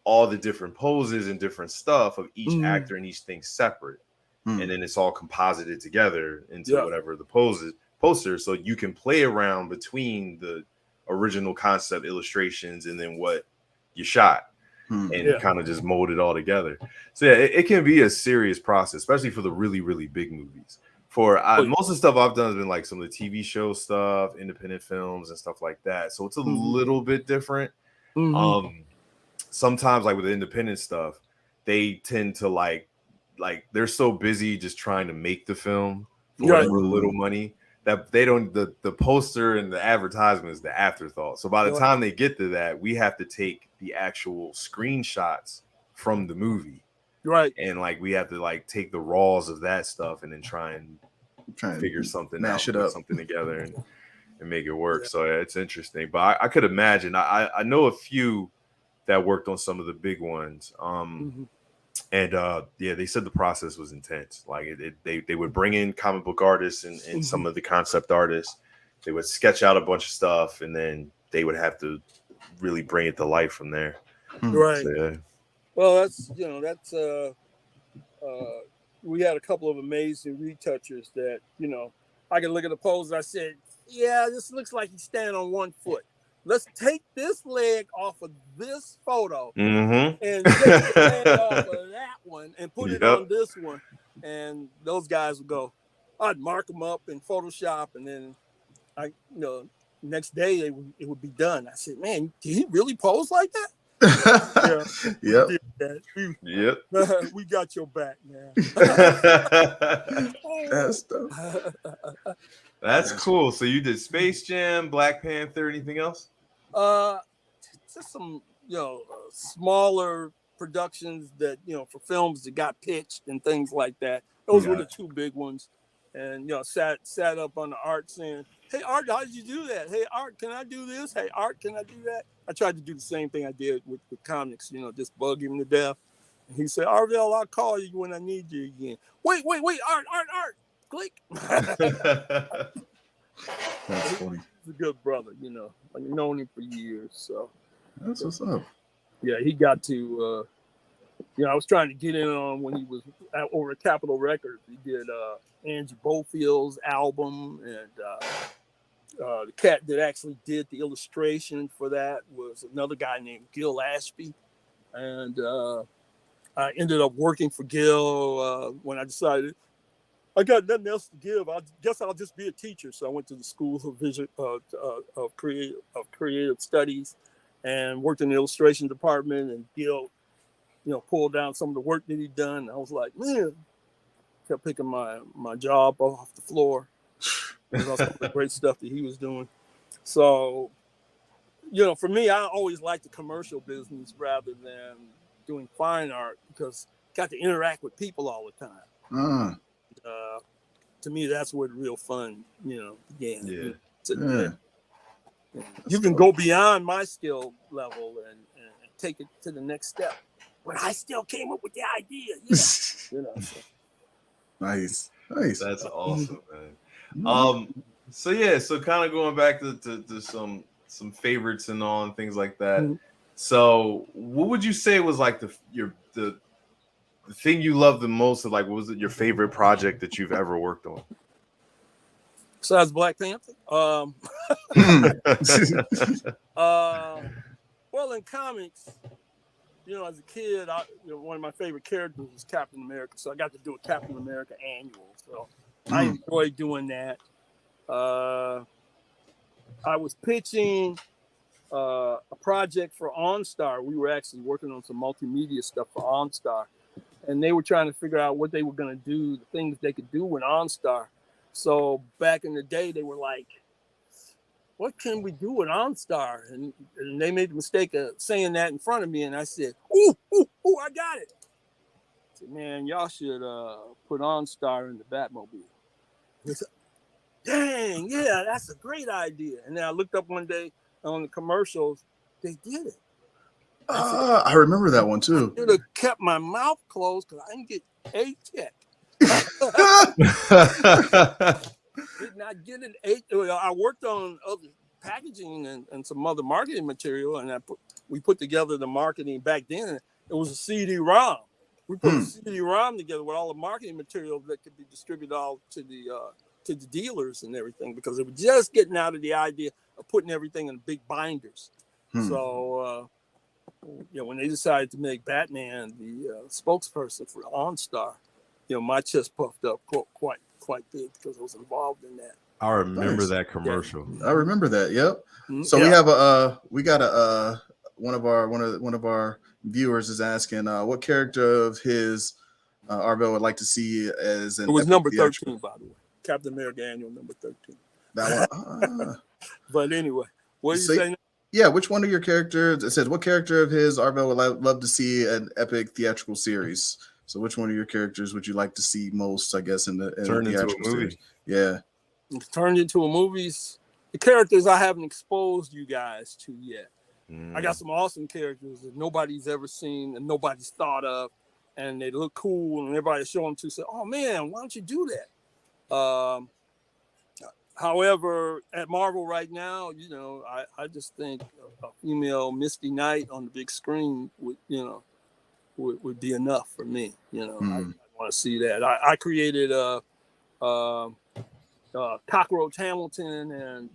all the different poses and different stuff of each actor and each thing separate. And then it's all composited together into whatever the poster. So you can play around between the original concept illustrations and then what you shot. And kind of just mold it all together. So it can be a serious process, especially for the really, really big movies. Most of the stuff I've done has been like some of the TV show stuff, independent films and stuff like that. So it's a little bit different. Sometimes like with the independent stuff, they tend to like they're so busy just trying to make the film for whatever little money that they don't the poster and the advertisement is the afterthought. So by the time they get to that, we have to take the actual screenshots from the movie, and like we have to like take the raws of that stuff and then try and figure something out, put something together and make it work. So it's interesting, but I could imagine. I know a few that worked on some of the big ones, and they said the process was intense. Like they would bring in comic book artists and some of the concept artists. They would sketch out a bunch of stuff, and then they would have to really bring it to life from there. Right. So, well, that's we had a couple of amazing retouchers that I can look at the pose. I said, this looks like he's standing on one foot. Let's take this leg off of this photo and take the leg off of that one and put it on this one. And those guys would go, I'd mark them up in Photoshop, and then next day it would be done. I said, man, did he really pose like that? Yeah. Yep. We did that. Yep. We got your back, man. That's dope. That's cool. So you did Space Jam, Black Panther, anything else? Just some, smaller productions that, for films that got pitched and things like that. Those were the two big ones. And, sat up on the Art saying, hey, Art, how did you do that? Hey, Art, can I do this? Hey, Art, can I do that? I tried to do the same thing I did with comics, just bug him to death. And he said, Arvell, I'll call you when I need you again. Wait, Art, click. That's funny. He's a good brother, I've known him for years. So That's what's up. Yeah, he got to, I was trying to get in on when he was over at Capitol Records. He did Angie Bofield's album, and the cat that actually did the illustration for that was another guy named Gil Ashby. And I ended up working for Gil when I decided I got nothing else to give. I guess I'll just be a teacher. So I went to the School of Creative Studies and worked in the illustration department. And Gil, pulled down some of the work that he'd done. I was like, man, kept picking my job off the floor about some of the great stuff that he was doing. So, for me, I always liked the commercial business rather than doing fine art because I got to interact with people all the time. To me, that's where the real fun, began. Yeah. You can go beyond my skill level and take it to the next step. But I still came up with the idea. So. Nice. That's awesome, man. So kind of going back to some favorites and all and things like that. Mm-hmm. So what would you say was like the thing you love the most? Like, what was it your favorite project that you've ever worked on? Besides Black Panther? Well, in comics, as a kid, one of my favorite characters was Captain America. So I got to do a Captain America annual. So I enjoyed doing that. I was pitching a project for OnStar. We were actually working on some multimedia stuff for OnStar. And they were trying to figure out what they were going to do, the things they could do with OnStar. So back in the day, they were like, what can we do with OnStar? And they made the mistake of saying that in front of me. And I said, ooh, I got it. I said, man, y'all should put OnStar in the Batmobile. They said, dang, yeah, that's a great idea. And then I looked up one day on the commercials, they did it. I remember that one too. I should have kept my mouth closed because I didn't get a check. Did not get an eight. I worked on other packaging and some other marketing material, and we put together the marketing back then. It was a CD-ROM. We put a CD-ROM together with all the marketing material that could be distributed all to the dealers and everything because it was just getting out of the idea of putting everything in big binders. So, when they decided to make Batman the spokesperson for OnStar, my chest puffed up quite big because I was involved in that. I remember that commercial. Yeah. I remember that. Yep. So we got one of our viewers is asking what character of his Arvell would like to see as an. It was number 13, by the way. Captain America Annual number 13. That one. But anyway, what are you saying? Yeah, which one of your characters? It says what character of his Arvell would love to see an epic theatrical series. So which one of your characters would you like to see most, I guess, in the theatrical series? Yeah. Turned into a movie. The characters I haven't exposed you guys to yet. I got some awesome characters that nobody's ever seen and nobody's thought of. And they look cool and everybody show them to say, oh man, why don't you do that? However, at Marvel right now, I just think a female Misty Knight on the big screen would be enough for me. I want to see that. I created Cockroach Hamilton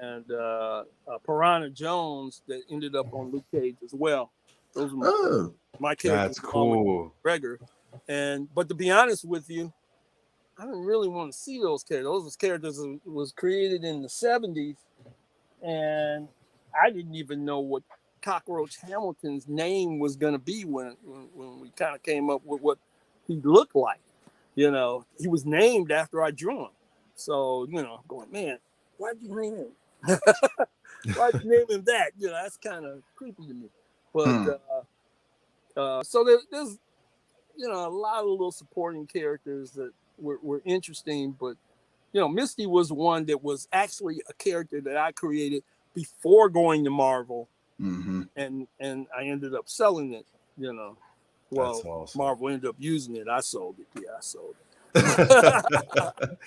and Piranha Jones that ended up on Luke Cage as well. Those are my characters. That's cool. Gregor. But to be honest with you, I didn't really want to see those characters. Those characters was created in the 70s, and I didn't even know what Cockroach Hamilton's name was going to be when we kind of came up with what he looked like. You know, he was named after I drew him. So, you know, I'm going, man, why'd you name him? Why'd you name him that? You know, that's kind of creepy to me. But so there's, you know, a lot of little supporting characters that were interesting. But, you know, Misty was one that was actually a character that I created before going to Marvel. Mm-hmm. And I ended up selling it, you know. Well, That's awesome. Marvel ended up using it. I sold it. Yeah, I sold it.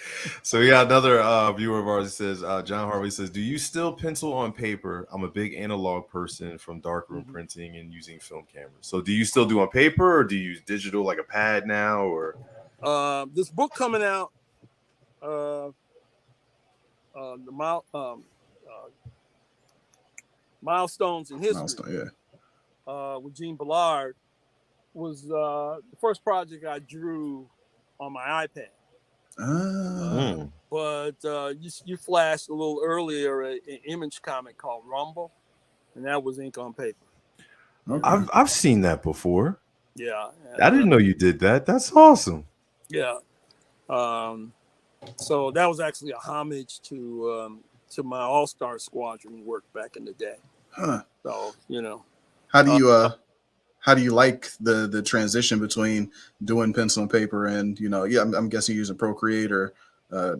So we got another viewer of ours. He says, John Harvey says, do you still pencil on paper? I'm a big analog person from darkroom printing and using film cameras. So do you still do on paper, or do you use digital like a pad now? Or this book coming out, Milestones in History, with Gene Ballard, was the first project I drew on my iPad. But you flashed a little earlier an image comic called Rumble, and that was ink on paper. Okay. I've seen that before. Yeah, I didn't know you did that. That's awesome. Yeah. So that was actually a homage to my All-Star Squadron work back in the day. Huh. So, you know, how do you like the transition between doing pencil and paper and, you know, I'm guessing using Procreate or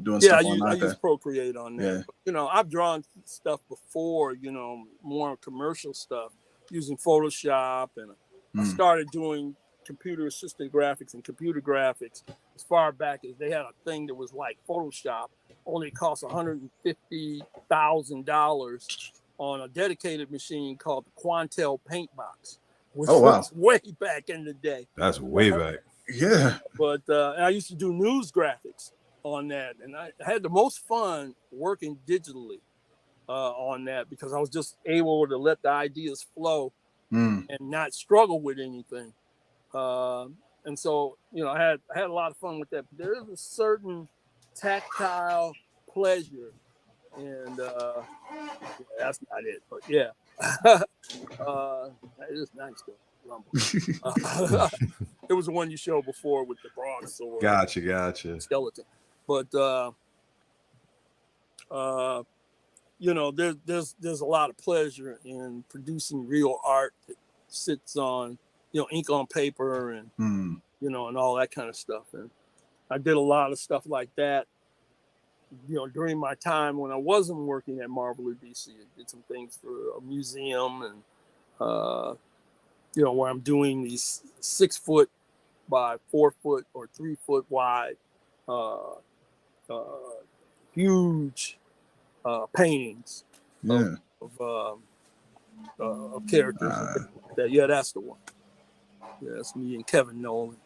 doing stuff on iPad. I use Procreate on that. Yeah. But, you know, I've drawn stuff before, you know, more commercial stuff using Photoshop, and I started doing computer assisted graphics and computer graphics as far back as they had a thing that was like Photoshop, only cost $150,000 on a dedicated machine called the Quantel Paint Box, which was way back in the day. That's way back. Yeah. But and I used to do news graphics on that, and I had the most fun working digitally on that, because I was just able to let the ideas flow and not struggle with anything. And so, you know, I had a lot of fun with that. But there is a certain tactile pleasure, and that's not it. But yeah, it is nice though. Rumble. It was the one you showed before with the broadsword. Gotcha. Skeleton. But you know, there's a lot of pleasure in producing real art that sits on, you know, ink on paper and you know, and all that kind of stuff. And I did a lot of stuff like that, you know, during my time when I wasn't working at Marvel or DC. I did some things for a museum, and you know, where I'm doing these 6 foot by 4 foot or 3 foot wide huge paintings of characters. Yeah, that's the one. Yeah, that's me and Kevin Nolan.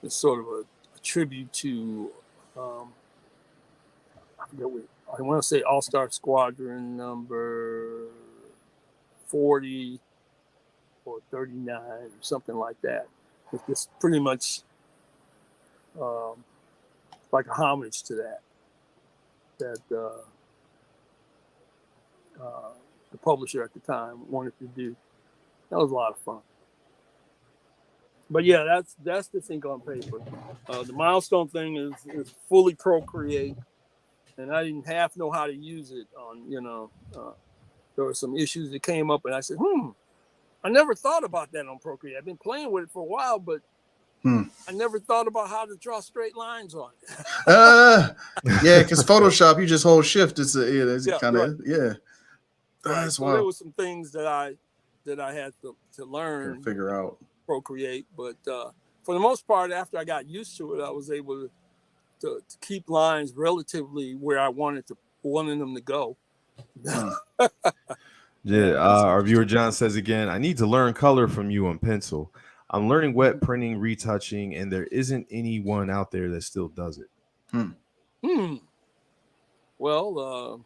It's sort of a tribute to I want to say All-Star Squadron number 40 or 39 or something like that. It's just pretty much like a homage to that the publisher at the time wanted to do. That was a lot of fun. But yeah, that's the ink on paper. The Milestone thing is fully Procreate, and I didn't half know how to use it on, you know, there were some issues that came up, and I said, I never thought about that on Procreate. I've been playing with it for a while, but I never thought about how to draw straight lines on it. Yeah, because Photoshop, you just hold shift. It's kind of That's so wild. there was some things that I had to learn, figure out Procreate, but for the most part, after I got used to it, I was able to keep lines relatively where I wanted them to go. Yeah, our viewer John says again, I need to learn color from you on pencil. I'm learning wet printing, retouching, and there isn't anyone out there that still does it. Well,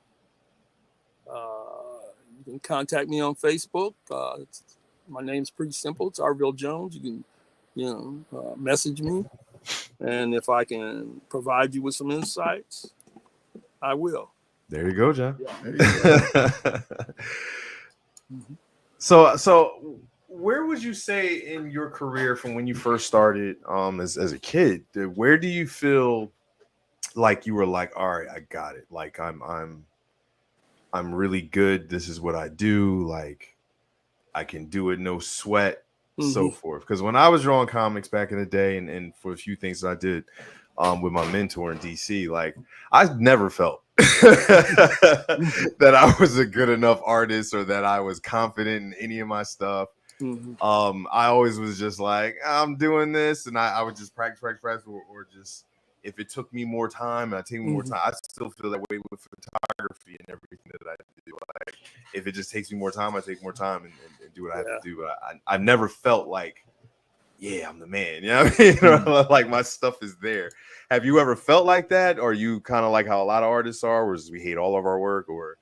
you can contact me on Facebook. My name's pretty simple. It's Arvell Jones. You can, message me, and if I can provide you with some insights, I will. There you go, John. Yeah. So where would you say in your career from when you first started as a kid, where do you feel like you were like, all right, I got it. Like I'm really good. This is what I do. Like I can do it, no sweat, so forth. Because when I was drawing comics back in the day, and for a few things that I did with my mentor in DC, like I never felt that I was a good enough artist or that I was confident in any of my stuff. I always was just like, I'm doing this, and I would just practice, or just if it took me more time and I take more time, I still feel that way with photography and everything that I do. Like if it just takes me more time, I take more time and do what I have to do. But I never felt like, yeah, I'm the man. You know what I mean? You know, like my stuff is there. Have you ever felt like that? Or are you kind of like how a lot of artists are, where we hate all of our work? Or,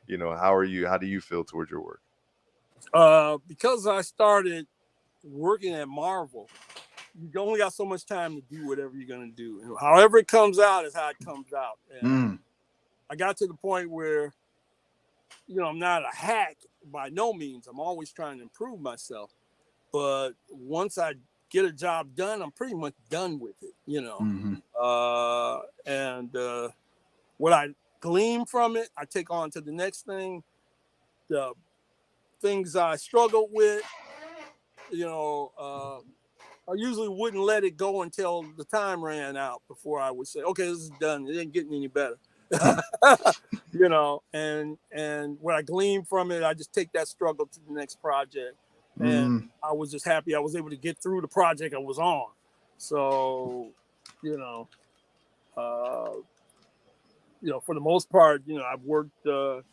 you know, how do you feel towards your work? Because I started working at Marvel, you only got so much time to do whatever you're going to do. And however it comes out is how it comes out. And I got to the point where, you know, I'm not a hack by no means. I'm always trying to improve myself. But once I get a job done, I'm pretty much done with it, you know. And what I glean from it, I take on to the next thing. The things I struggled with, you know, I usually wouldn't let it go until the time ran out before I would say, okay, this is done. It ain't getting any better. You know, and what I glean from it, I just take that struggle to the next project. And I was just happy I was able to get through the project I was on. So, you know, for the most part, you know, I've worked, you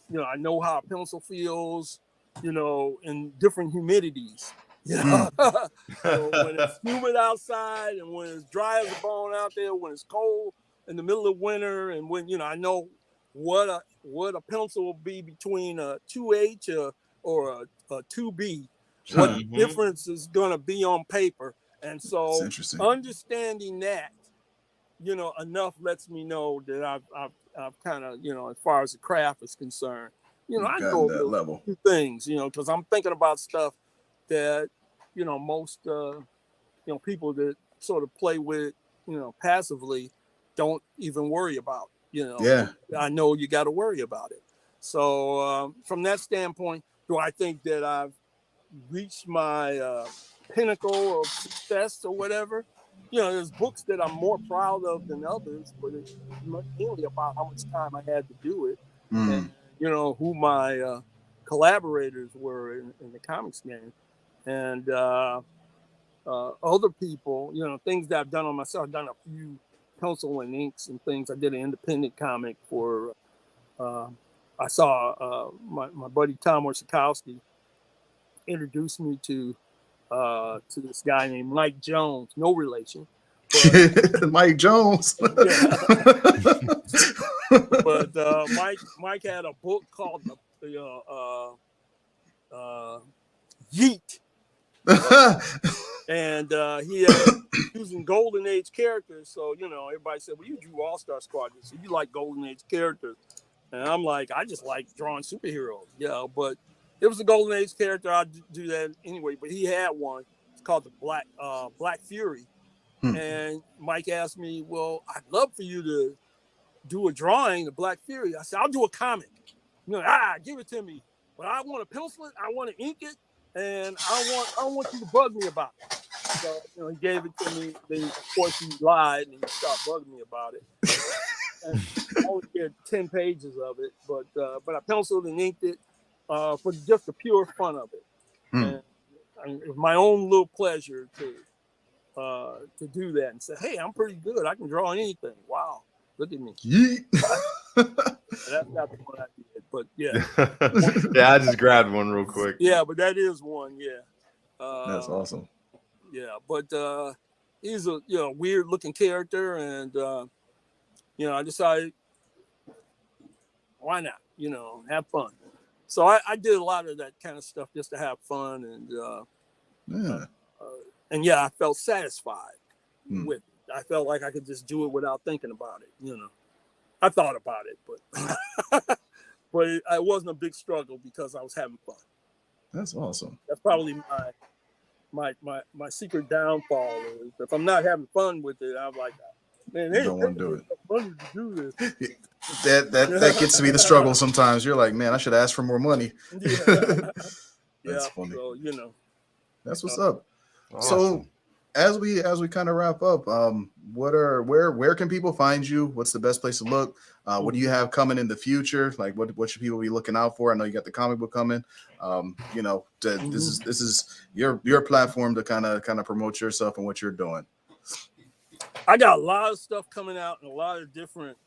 know, I know how a pencil feels, you know, in different humidities. You know, so when it's humid outside and when it's dry as a bone out there, when it's cold in the middle of winter, and when, you know, I know what a pencil will be between a 2H or a 2B, what the difference is going to be on paper. And so understanding that, you know, enough lets me know that I've kind of, you know, as far as the craft is concerned, you know, I know a few things, you know, because I'm thinking about stuff that, you know, most, you know, people that sort of play with, you know, passively don't even worry about, you know. Yeah. I know you got to worry about it. So from that standpoint, do I think that I've reached my pinnacle of success or whatever? You know, there's books that I'm more proud of than others, but it's mainly about how much time I had to do it, and you know who my collaborators were in the comics game, and other people. You know, things that I've done on myself. I've done a few pencil and inks and things. I did an independent comic for. I saw my buddy Tom Orzechowski introduced me to this guy named Mike Jones, no relation. But, Mike Jones. But Mike had a book called Yeet. And he had using Golden Age characters. So, you know, everybody said, well, you drew All-Star Squadron, so you like Golden Age characters. And I'm like, I just like drawing superheroes. Yeah, but it was a Golden Age character. I'd do that anyway. But he had one. It's called the Black Fury. And Mike asked me, well, I'd love for you to do a drawing of Black Fury. I said, I'll do a comic. You know, give it to me. But I want to pencil it. I want to ink it. And I don't want you to bug me about it. So, you know, he gave it to me. Then, of course, he lied and he started bugging me about it. And I only did 10 pages of it, but I penciled and inked it for just the pure fun of it. And it was my own little pleasure to do that and say, hey, I'm pretty good. I can draw anything. Wow, look at me. That's not the one I did, but yeah. Yeah, I just grabbed one real quick. Yeah, but that is one, yeah. That's awesome. Yeah, but he's a weird looking character, and you know, I decided why not, you know, have fun. So I did a lot of that kind of stuff just to have fun, and I felt satisfied with it. I felt like I could just do it without thinking about it, you know. I thought about it, but but it wasn't a big struggle because I was having fun. That's awesome. That's probably my secret downfall is if I'm not having fun with it, I'm like, man, You don't want to do it. Money to do this. That gets to be the struggle sometimes. You're like, man, I should ask for more money. That's funny. So that's what's up. Awesome. So as we kind of wrap up, where can people find you? What's the best place to look? What do you have coming in the future? Like what should people be looking out for? I know you got the comic book coming. This is your platform to kind of promote yourself and what you're doing. I got a lot of stuff coming out in a lot of different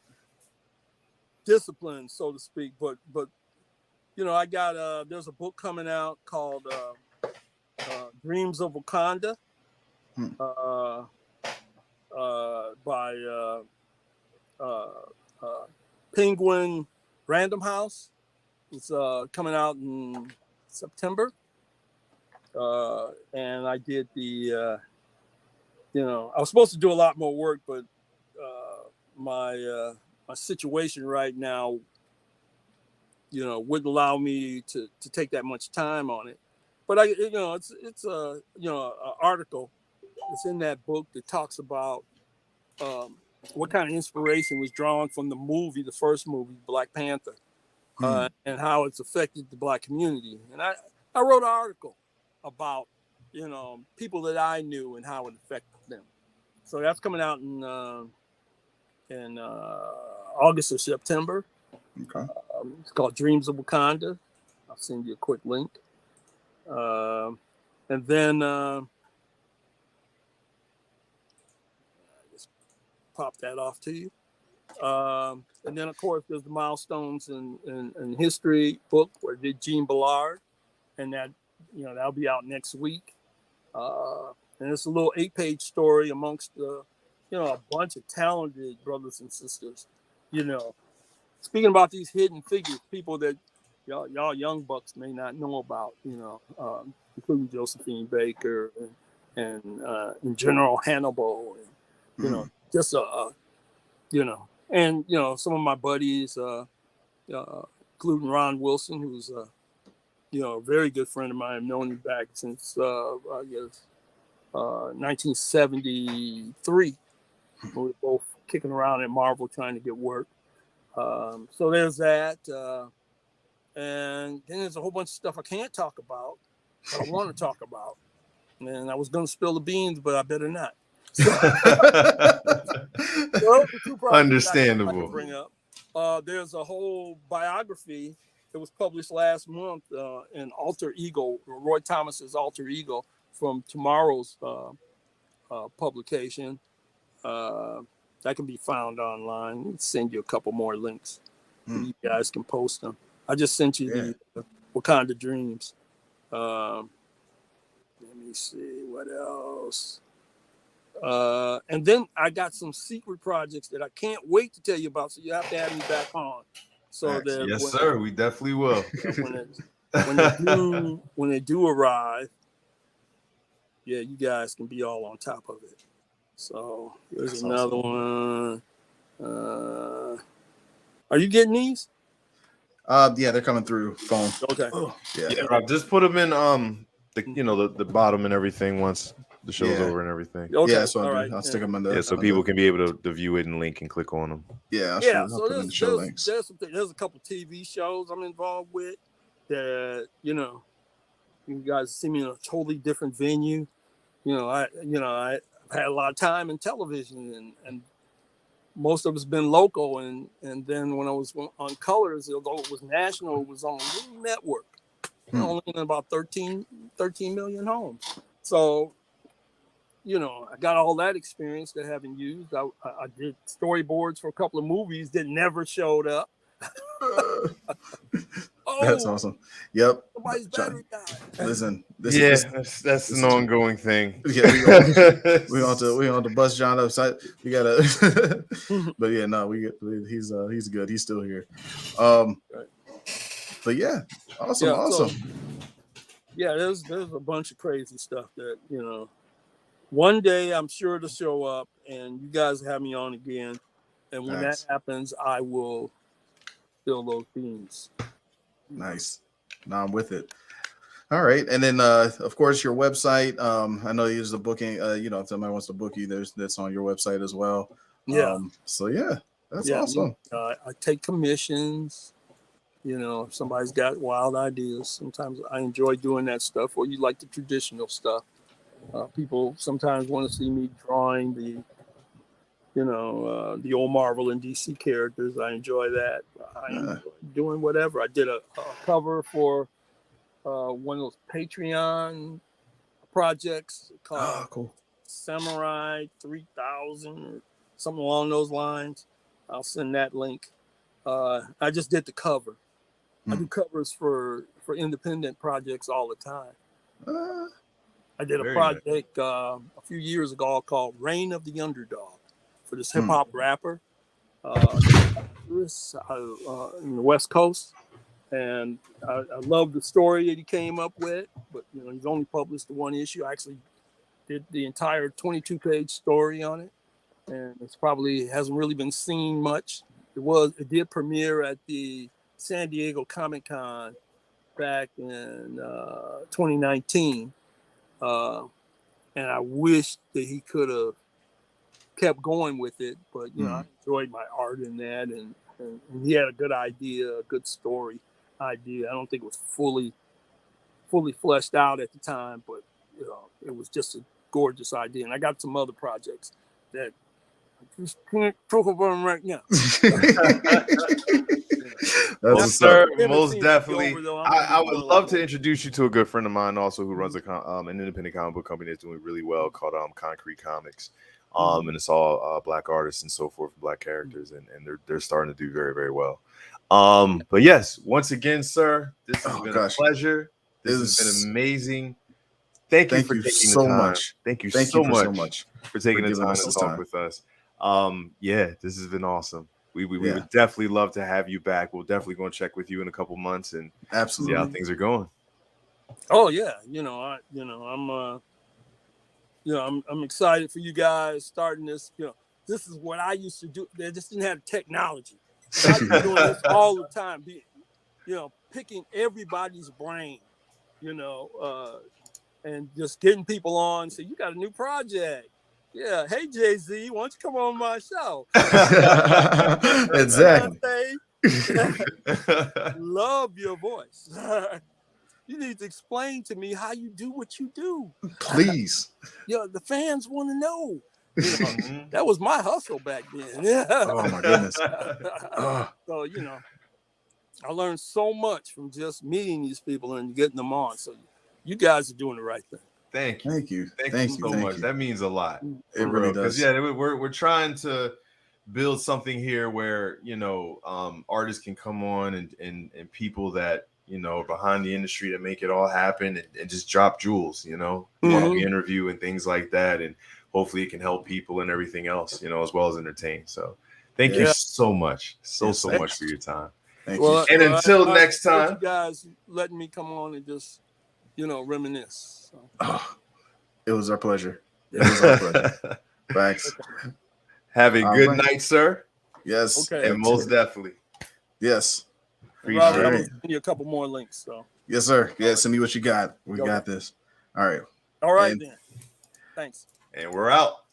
disciplines, so to speak. But I got there's a book coming out called Dreams of Wakanda by Penguin Random House. It's coming out in September, and I did the. I was supposed to do a lot more work, but my situation right now, wouldn't allow me to take that much time on it. But it's an article that's in that book that talks about what kind of inspiration was drawn from the first movie, Black Panther, and how it's affected the Black community. And I wrote an article about people that I knew and how it affected them. So that's coming out in August or September. Okay. It's called Dreams of Wakanda. I'll send you a quick link. And then just pop that off to you. And then of course there's the Milestones in History book where I did Jean Ballard, and that that'll be out next week. And it's a little 8-page story amongst a bunch of talented brothers and sisters. Speaking about these hidden figures, people that y'all young bucks may not know about. Including Josephine Baker and General Hannibal, and just and some of my buddies, including Ron Wilson, who's a very good friend of mine. I've known him back since I guess 1973. We were both kicking around at Marvel trying to get work. So there's that, and then there's a whole bunch of stuff I can't talk about, but I want to talk about. And I was going to spill the beans, but I better not. So the two Understandable. I can bring up. There's a whole biography that was published last month in Alter Ego, Roy Thomas's Alter Ego, from Tomorrow's publication. That can be found online. I'll send you a couple more links. You guys can post them. I just sent you the Wakanda Dreams. Let me see what else. And then I got some secret projects that I can't wait to tell you about. So you have to have me back on. So that yes, sir. We definitely will. When they do arrive, you guys can be all on top of it. So there's another one. Are you getting these? Yeah, they're coming through phone. Okay. Yeah, just put them in the bottom and everything once the show's over and everything. Okay. Yeah, so all right. I'll stick them in there. So people can be able to view it and link and click on them. Yeah, so there's a couple TV shows I'm involved with that you guys see me in a totally different venue. I've had a lot of time in television, and most of it's been local, and then when I was on Colors, although it was national, it was on a little network, only in about 13 million homes. So, I got all that experience that I haven't used. I did storyboards for a couple of movies that never showed up. That's awesome. Yep. Somebody's battery died. Listen, that's an ongoing thing. Yeah, we on to bust John upside. We gotta, but yeah, no, he's good. He's still here. But yeah, awesome. So, there's a bunch of crazy stuff that one day I'm sure to show up, and you guys have me on again. And when that happens, I will spill those beans. Nice. No, I'm with it. All right, and then of course your website. I know you use the booking. If somebody wants to book you, that's on your website as well. Yeah. So yeah, that's awesome. I take commissions. If somebody's got wild ideas, sometimes I enjoy doing that stuff. Or you like the traditional stuff. People sometimes want to see me drawing the old Marvel and DC characters. I enjoy that. I enjoy doing whatever. I did a cover for one of those Patreon projects called Cool. Samurai 3000 or something along those lines. I'll send that link. I just did the cover. I do covers for independent projects all the time. I did a project a few years ago called Reign of the Underdog for this hip hop rapper in the West Coast. And I love the story that he came up with, but he's only published one issue. I actually did the entire 22-page story on it, and it's probably hasn't really been seen much. It did premiere at the San Diego Comic-Con back in 2019, and I wish that he could have kept going with it, but I enjoyed my art in that, and he had a good idea, a good story idea. I don't think it was fully fleshed out at the time, but it was just a gorgeous idea. And I got some other projects that I just can't talk about them right now. Yes, sir, most definitely. I would love to introduce you to a good friend of mine also who runs an independent comic book company that's doing really well called Concrete Comics. And it's all black artists and so forth, black characters, and they're starting to do very, very well. But yes, once again, sir, this has been a pleasure. This has been amazing. Thank you for taking the time. Thank you so much for taking the time to talk with us. This has been awesome. We would definitely love to have you back. We'll definitely go and check with you in a couple months and see how things are going. Oh yeah, I'm excited for you guys starting this. This is what I used to do. They just didn't have technology. I used to be doing this all the time, picking everybody's brain, and just getting people on. So you got a new project. Yeah. Hey, Jay-Z, why don't you come on my show? Exactly. Love your voice. You need to explain to me how you do what you do. Please. The fans want to know. That was my hustle back then. Oh, my goodness. So, I learned so much from just meeting these people and getting them on. So you guys are doing the right thing. Thank you. Thank you. Thank you so much. That means a lot. It really does. We're trying to build something here where, artists can come on and people that, behind the industry to make it all happen and just drop jewels, while we interview and things like that. And hopefully it can help people and everything else, as well as entertain. So thank you so much. So much for your time. Thank you. And until next time. You guys letting me come on and just, reminisce. So. It was our pleasure. It was our pleasure. Thanks. Have a good night, sir. Yes. Okay. And most definitely. Yes. Robbie, I'm going to send you a couple more links. So. Yes, sir. Yeah, send me what you got. We got this. All right. All right, then. Thanks. And we're out.